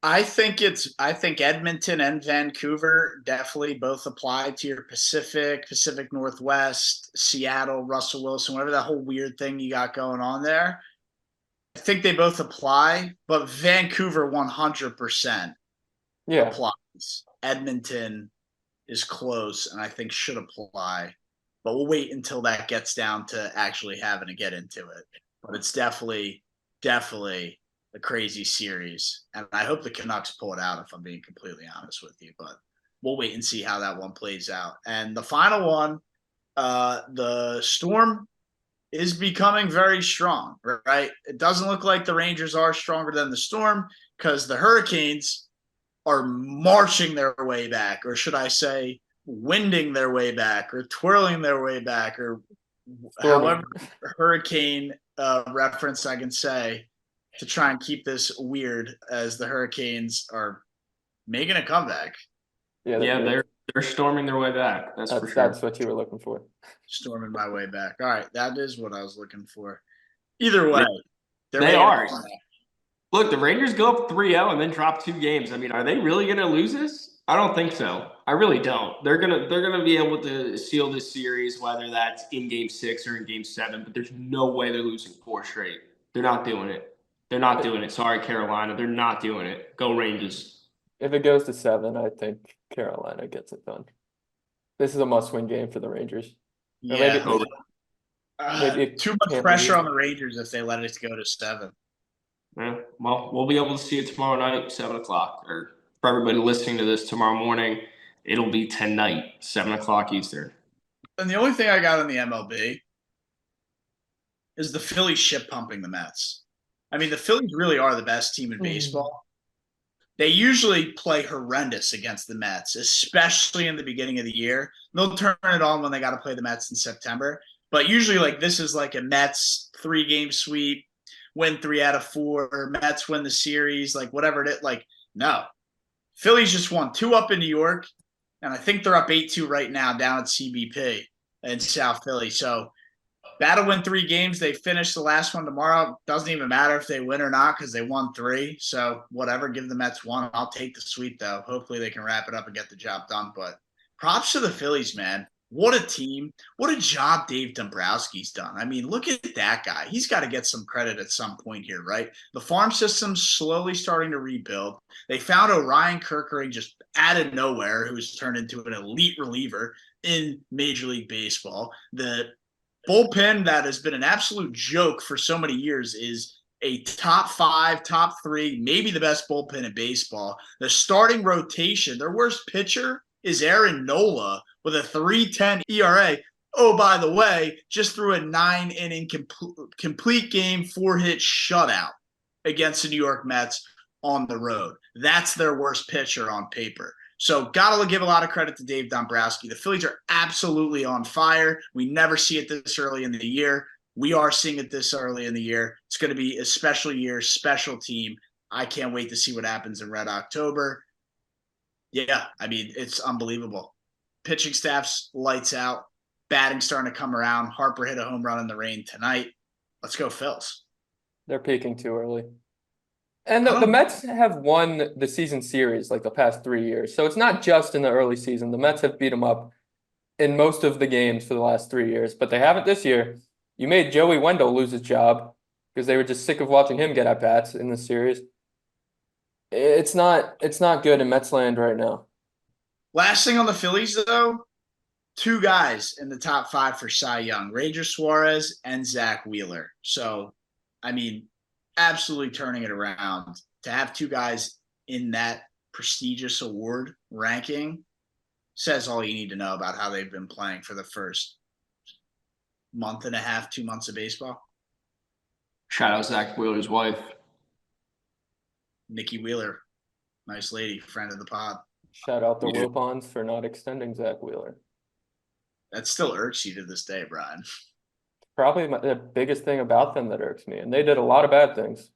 I think Edmonton and Vancouver definitely both apply to your Pacific Northwest, Seattle, Russell Wilson, whatever that whole weird thing you got going on there. I think they both apply, but Vancouver 100% applies. Edmonton is close and I think should apply, but we'll wait until that gets down to actually having to get into it. But it's definitely a crazy series, and I hope the Canucks pull it out, if I'm being completely honest with you, but we'll wait and see how that one plays out. And the final one, the Storm is becoming very strong, right? It doesn't look like the Rangers are stronger than the Storm because the Hurricanes are marching their way back, or should I say winding their way back, or twirling their way back, or however hurricane reference I can say to try and keep this weird, as the Hurricanes are making a comeback. Yeah, they're storming their way back. That's for sure. That's what you were looking for. Storming my way back. All right, that is what I was looking for. Either way, they are. Look, the Rangers go up 3-0 and then drop 2 games. I mean, are they really going to lose this? I don't think so. I really don't. They're gonna be able to seal this series, whether that's in Game 6 or in Game 7. But there's no way they're losing 4 straight. They're not doing it. They're not doing it. Sorry, Carolina. They're not doing it. Go Rangers. If it goes to 7, I think Carolina gets it done. This is a must-win game for the Rangers. Yeah. Maybe Too much pressure on the Rangers if they let it go to 7. Yeah, well, we'll be able to see it tomorrow night, 7 o'clock. Or for everybody listening to this tomorrow morning, it'll be tonight, 7 o'clock Eastern. And the only thing I got in the MLB is the Phillies ship pumping the Mets. I mean, the Phillies really are the best team in baseball. They usually play horrendous against the Mets, especially in the beginning of the year. They'll turn it on when they got to play the Mets in September. But usually, like, this is like a Mets 3-game sweep, win 3 out of 4, Mets win the series, like whatever it is. Like, no. Phillies just won 2 up in New York, and I think they're up 8-2 right now down at CBP in South Philly. So that'll win 3 games. They finish the last one tomorrow. Doesn't even matter if they win or not because they won 3. So whatever, give the Mets 1. I'll take the sweep, though. Hopefully they can wrap it up and get the job done. But props to the Phillies, man. What a team. What a job Dave Dombrowski's done. I mean, look at that guy. He's got to get some credit at some point here, right? The farm system's slowly starting to rebuild. They found Orion Kerkering just out of nowhere, who's turned into an elite reliever in Major League Baseball. The bullpen that has been an absolute joke for so many years is a top 5, top 3, maybe the best bullpen in baseball. The starting rotation, their worst pitcher is Aaron Nola with a 3.10 ERA. Oh, by the way, just threw a 9-inning complete game 4-hit shutout against the New York Mets on the road. That's their worst pitcher on paper. So gotta give a lot of credit to Dave Dombrowski. The Phillies are absolutely on fire. We never see it this early in the year. We are seeing it this early in the year. It's going to be a special year, special team. I can't wait to see what happens in Red October. Yeah, I mean, it's unbelievable. Pitching staff's lights out. Batting starting to come around. Harper hit a home run in the rain tonight. Let's go, Phils. They're peaking too early. And the Mets have won the season series like the past 3 years. So it's not just in the early season. The Mets have beat them up in most of the games for the last 3 years, but they haven't this year. You made Joey Wendell lose his job because they were just sick of watching him get at bats in the series. It's not good in Mets land right now. Last thing on the Phillies, though, 2 guys in the top 5 for Cy Young, Ranger Suarez and Zach Wheeler. So, I mean, absolutely turning it around. To have 2 guys in that prestigious award ranking says all you need to know about how they've been playing for the first month and a half, 2 months of baseball. Shout out Zach Wheeler's wife. Nikki Wheeler. Nice lady, friend of the pod. Shout out the Wilpons for not extending Zach Wheeler. That still irks you to this day, Brian. Probably the biggest thing about them that irks me. And they did a lot of bad things.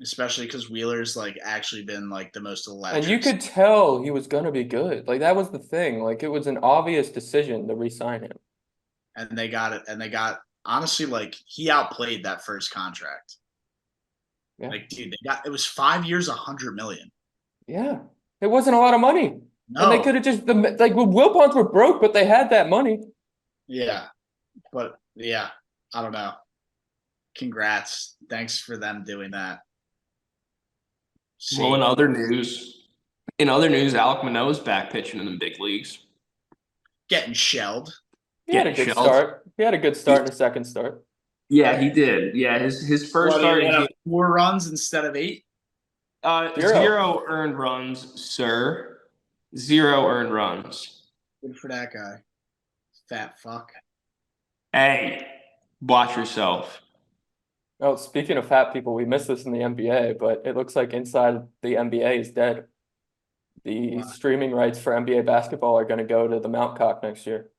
Especially because Wheeler's like actually been like the most electric. And you could tell he was going to be good. Like that was the thing. Like it was an obvious decision to re-sign him. And they got it. And they got, honestly, like he outplayed that first contract. Yeah. Like, dude, it was 5 years, $100 million. Yeah. It wasn't a lot of money. No. And they could have just, like, Wilpons were broke, but they had that money. Yeah. But, yeah, I don't know. Congrats. Thanks for them doing that. Well, in other news, Alek Manoah's back pitching in the big leagues. Getting shelled. He had a good start. He had a good start and a second start. Yeah, he did. Yeah, his first start. He had 4 runs instead of 8? 0 earned runs, sir. 0 earned runs. Good for that guy. Fat fuck. Hey, watch yourself. Oh, speaking of fat people, we missed this in the NBA, but it looks like inside the NBA is dead. The streaming rights for NBA basketball are going to go to the Mount Cock next year.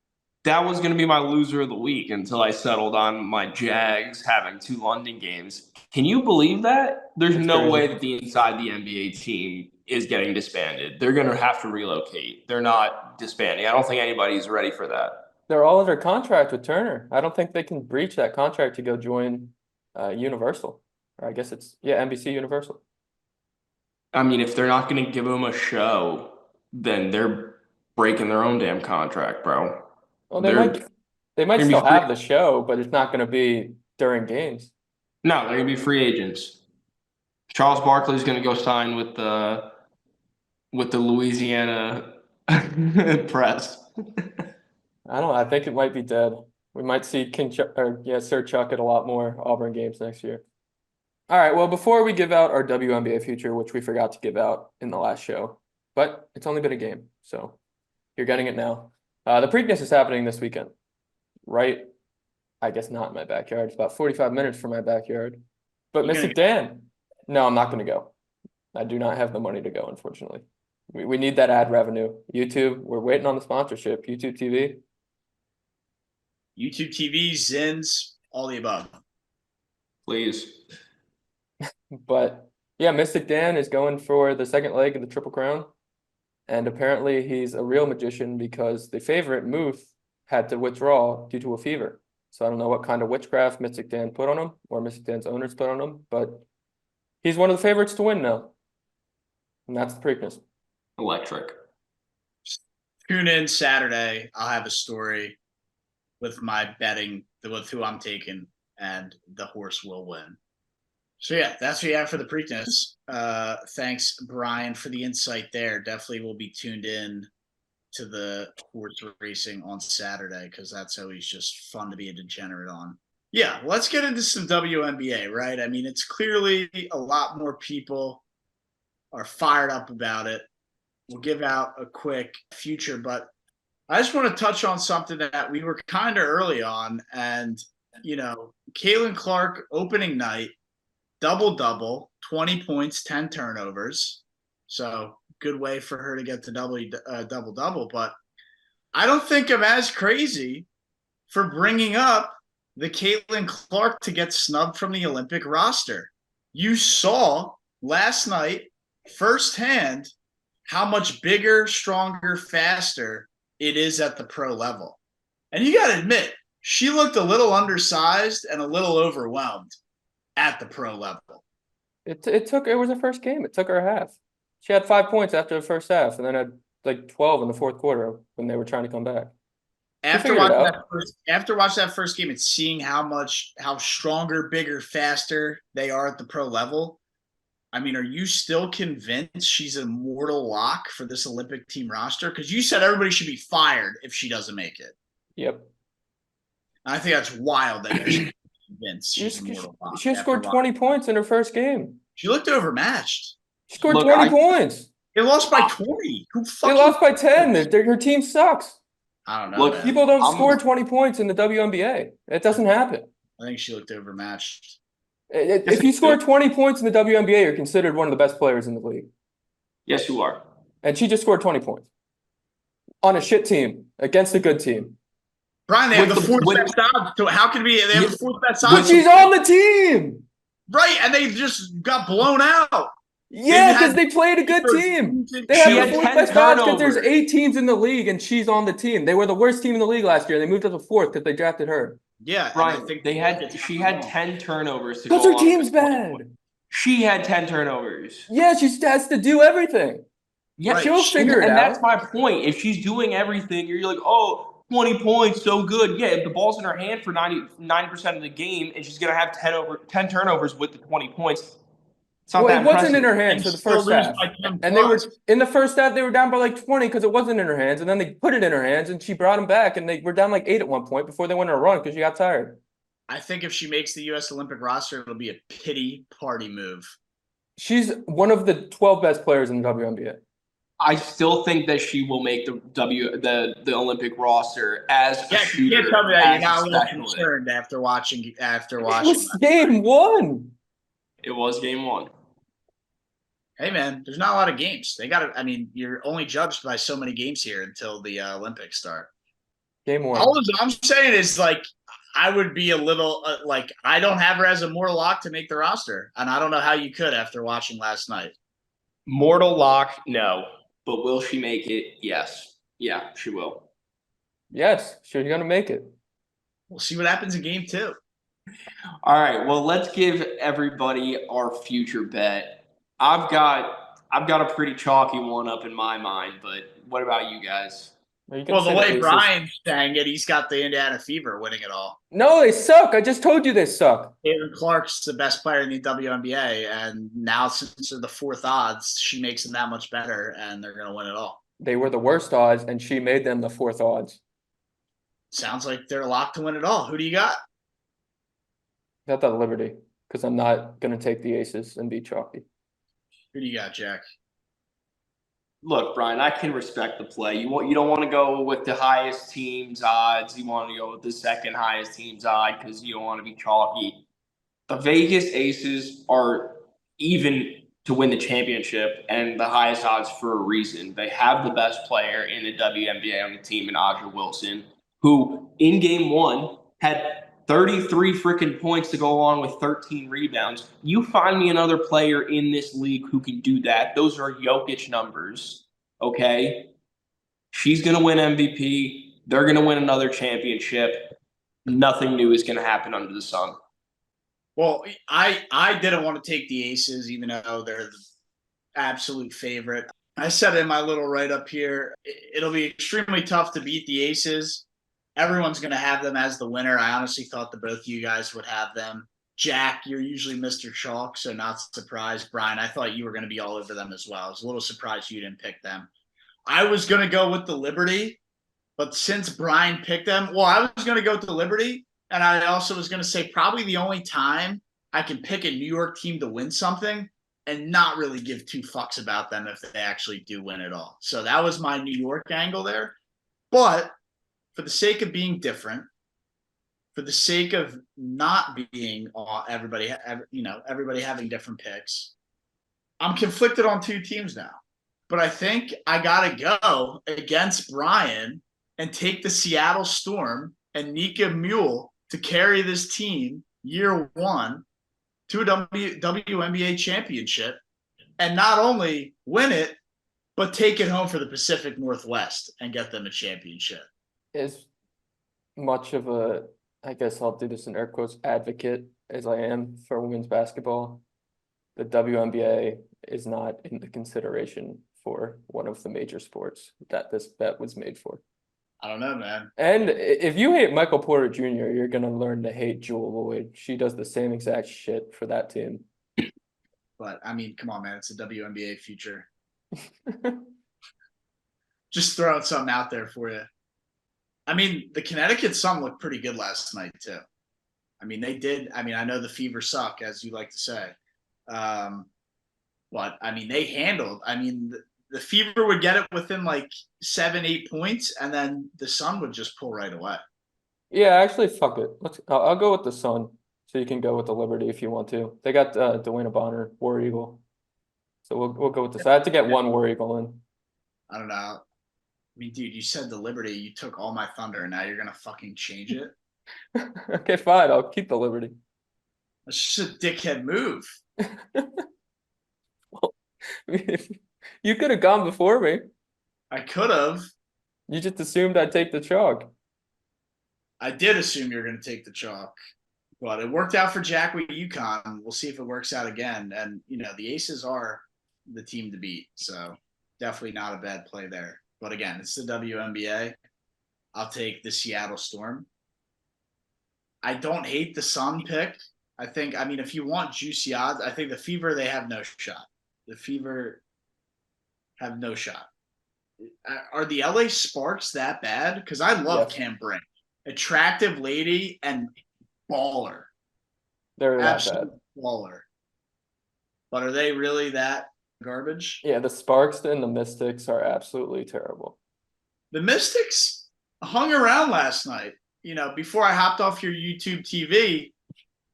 That was going to be my loser of the week until I settled on my Jags having 2 London games. Can you believe that? There's no way that the inside the NBA team is getting disbanded. They're going to have to relocate. They're not disbanding. I don't think anybody's ready for that. They're all under contract with Turner. I don't think they can breach that contract to go join Universal. Or I guess it's NBC Universal. I mean, if they're not going to give him a show, then they're breaking their own damn contract, bro. Well, They're they might gonna be still free. have the show, but it's not going to be during games. No, they're going to be free agents. Charles Barkley's going to go sign with the Louisiana press. I don't know. I think it might be dead. We might see Sir Chuck at a lot more Auburn games next year. All right. Well, before we give out our WNBA future, which we forgot to give out in the last show, but it's only been a game, so you're getting it now. The Preakness is happening this weekend, right? I guess not in my backyard. It's about 45 minutes from my backyard. But Mystic Dan, no, I'm not going to go. I do not have the money to go, unfortunately. We need that ad revenue. YouTube, we're waiting on the sponsorship. YouTube TV. YouTube TV, Zins, all the above. Please. But yeah, Mystic Dan is going for the second leg of the Triple Crown. And apparently he's a real magician because the favorite, Muth, had to withdraw due to a fever. So I don't know what kind of witchcraft Mystic Dan put on him or Mystic Dan's owners put on him, but he's one of the favorites to win now. And that's the Preakness. Electric. Tune in Saturday. I'll have a story with my betting, with who I'm taking, and the horse will win. So yeah, that's what you have for the Preakness. Thanks, Brian, for the insight there. Definitely will be tuned in to the horse racing on Saturday because that's always just fun to be a degenerate on. Yeah, let's get into some WNBA, right? I mean, it's clearly a lot more people are fired up about it. We'll give out a quick future, but I just want to touch on something that we were kind of early on. And, Caitlin Clark opening night, double-double, 20 points, 10 turnovers. So good way for her to get to double-double. But I don't think I'm as crazy for bringing up the Caitlin Clark to get snubbed from the Olympic roster. You saw last night firsthand how much bigger, stronger, faster it is at the pro level. And you got to admit, she looked a little undersized and a little overwhelmed at the pro level. It was her first game. It took her a half. She had 5 points after the first half and then had like 12 in the fourth quarter when they were trying to come back. After watching that first game and seeing how stronger, bigger, faster they are at the pro level, I mean, are you still convinced she's a mortal lock for this Olympic team roster? Because you said everybody should be fired if she doesn't make it. Yep. I think that's wild that you're convinced she's a mortal lock. She scored 20 points in her first game. She looked overmatched. She scored 20 points. They lost by 20. They lost by 10. Her team sucks. I don't know. Look, people don't score 20 points in the WNBA. It doesn't happen. I think she looked overmatched. If you score 20 points in the WNBA, you're considered one of the best players in the league. Yes, you are. And she just scored 20 points on a shit team against a good team. Brian, they have the fourth best odds. So how can they have the fourth best odds? But she's on the team. Right, and they just got blown out. Yeah, because they played a good team. They have the fourth best odds because there's 8 teams in the league and she's on the team. They were the worst team in the league last year. They moved up to fourth because they drafted her. Yeah, Brian, she had 10 turnovers. Because her team's bad. She had 10 turnovers. Yeah, she has to do everything. Yeah, right. She'll figure it out. And that's my point. If she's doing everything, you're like, oh, 20 points, so good. Yeah, if the ball's in her hand for 90% of the game and she's going to have 10 turnovers with the 20 points, it's not that impressive. It wasn't in her hands for the first half. And they were in the first half, they were down by like 20 because it wasn't in her hands. And then they put it in her hands and she brought them back. And they were down like 8 at one point before they went on a run because she got tired. I think if she makes the U.S. Olympic roster, it'll be a pity party move. She's one of the 12 best players in the WNBA. I still think that she will make the Olympic roster as a shooter. You can't tell me that you're not a little concerned after watching. It was game 1. It was game 1. Hey man, there's not a lot of games. You're only judged by so many games here until the Olympics start. Game 1. All I'm saying is I would be a little I don't have her as a mortal lock to make the roster, and I don't know how you could after watching last night. Mortal lock, no. But will she make it? Yes. Yeah, she will. Yes, she's going to make it. We'll see what happens in game 2. All right, well, let's give everybody our future bet. I've got a pretty chalky one up in my mind, but what about you guys? Are you gonna Well, the say the way Aces? Brian's saying it, he's got the Indiana Fever winning it all. No, they suck. I just told you they suck. Caitlin Clark's the best player in the WNBA, and now since they're the fourth odds, she makes them that much better, and they're going to win it all. They were the worst odds, and she made them the fourth odds. Sounds like they're locked to win it all. Who do you got? Got that Liberty, because I'm not gonna take the Aces and be chalky. Who do you got, Jack? Look, Brian, I can respect the play. You don't want to go with the highest team's odds. You want to go with the second highest team's odd because you don't want to be chalky. The Vegas Aces are even to win the championship and the highest odds for a reason. They have the best player in the WNBA on the team in Audra Wilson, who in game one had 33 freaking points to go along with 13 rebounds. You find me another player in this league who can do that. Those are Jokic numbers, okay? She's going to win MVP. They're going to win another championship. Nothing new is going to happen under the sun. Well, I didn't want to take the Aces, even though they're the absolute favorite. I said in my little write-up here, it'll be extremely tough to beat the Aces. Everyone's going to have them as the winner. I honestly thought that both of you guys would have them. Jack, you're usually Mr. Chalk, so not surprised. Brian, I thought you were going to be all over them as well. I was a little surprised you didn't pick them. I was going to go with the Liberty, but since Brian picked them, well, I was going to go with the Liberty, and I also was going to say probably the only time I can pick a New York team to win something and not really give two fucks about them if they actually do win it all. So that was my New York angle there. But for the sake of being different, for the sake of not being everybody having different picks, I'm conflicted on two teams now. But I think I got to go against Brian and take the Seattle Storm and Nika Mule to carry this team year one to a WNBA championship and not only win it, but take it home for the Pacific Northwest and get them a championship. As much of a, I guess I'll do this in air quotes, advocate as I am for women's basketball, the WNBA is not in the consideration for one of the major sports that this bet was made for. I don't know, man. And if you hate Michael Porter Jr., you're going to learn to hate Jewel Lloyd. She does the same exact shit for that team. But, I mean, come on, man. It's a WNBA future. Just throwing something out there for you. I mean, the Connecticut Sun looked pretty good last night, too. I mean, they did. I mean, I know the Fever suck, as you like to say. But, I mean, they handled. I mean, the Fever would get it within like 7-8 points, and then the Sun would just pull right away. Yeah, actually, fuck it. I'll go with the Sun, so you can go with the Liberty if you want to. They got Dwayne Bonner, War Eagle, so we'll go with this. I had to get one War Eagle in. I don't know. I mean, dude, you said the Liberty. You took all my thunder, and now you're gonna fucking change it. Okay, fine. I'll keep the Liberty. That's just a dickhead move. Well, you could have gone before me. I could have. You just assumed I'd take the chalk. I did assume you were going to take the chalk, but it worked out for Jack with UConn. We'll see if it works out again. And, you know, the Aces are the team to beat, so definitely not a bad play there. But again, it's the WNBA. I'll take the Seattle Storm. I don't hate the Sun pick. I mean, if you want juicy odds, I think the Fever, they have no shot. The Fever have no shot. Are the LA Sparks that bad? Because I love Cam Brink. Attractive lady and baller. They're that Absolute bad. baller. But are they really that garbage? Yeah, the Sparks and the Mystics are absolutely terrible. The Mystics hung around last night. You know, before I hopped off your YouTube TV,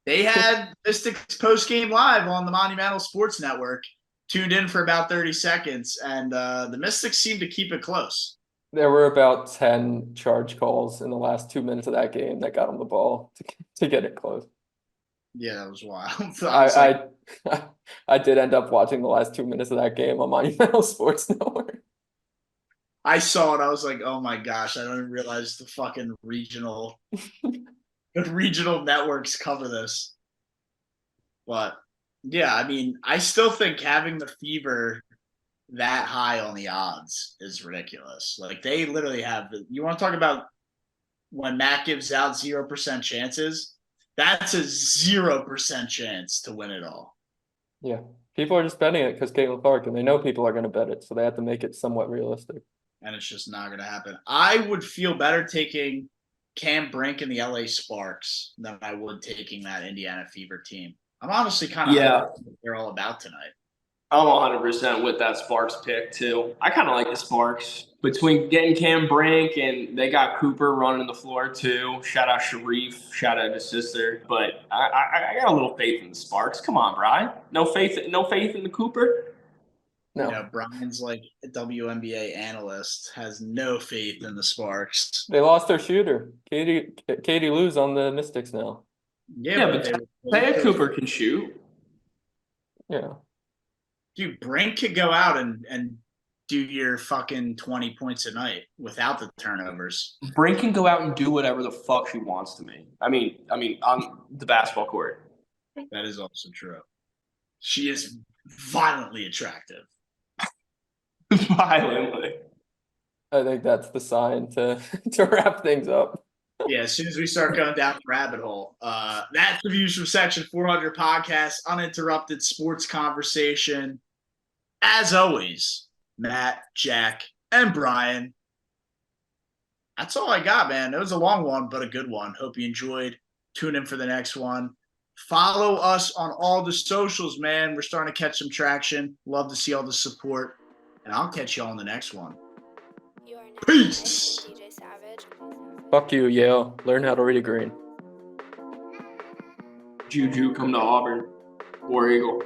they had Mystics post-game live on the Monumental Sports Network, tuned in for about 30 seconds, and the Mystics seemed to keep it close. There were about 10 charge calls in the last 2 minutes of that game that got them the ball to get it close. Yeah, that was wild. I did end up watching the last 2 minutes of that game on Monumental Sports Network. I saw it. I was like, oh my gosh, I didn't realize the fucking regional the regional networks cover this. But yeah, I mean, I still think having the Fever that high on the odds is ridiculous. Like they literally have. You want to talk about when Matt gives out 0% chances? That's a 0% chance to win it all. Yeah. People are just betting it because Caitlin Clark, and they know people are going to bet it, so they have to make it somewhat realistic. And it's just not going to happen. I would feel better taking Cam Brink and the LA Sparks than I would taking that Indiana Fever team. I'm honestly kind of hyped what they're all about tonight. I'm 100% with that Sparks pick, too. I kind of like the Sparks. Between getting Cam Brink and they got Cooper running the floor, too. Shout out Sharif. Shout out his sister. But I got a little faith in the Sparks. Come on, Brian. No faith in the Cooper? No. You know, Brian's like a WNBA analyst, has no faith in the Sparks. They lost their shooter. Katie Lou's on the Mystics now. Yeah, but Taya Cooper can shoot. Yeah. Dude, Brink could go out and do your fucking 20 points a night without the turnovers. Brink can go out and do whatever the fuck she wants to me. I mean, on the basketball court. That is also true. She is violently attractive. Violently. I think that's the sign to wrap things up. Yeah, as soon as we start going down the rabbit hole. That's the Views from Section 400 podcast, uninterrupted sports conversation. As always, Matt, Jack, and Brian. That's all I got, man. It was a long one, but a good one. Hope you enjoyed. Tune in for the next one. Follow us on all the socials, man. We're starting to catch some traction. Love to see all the support. And I'll catch you on the next one. Peace. Fuck you, Yale. Learn how to read a green. Juju, come to Auburn. War Eagle.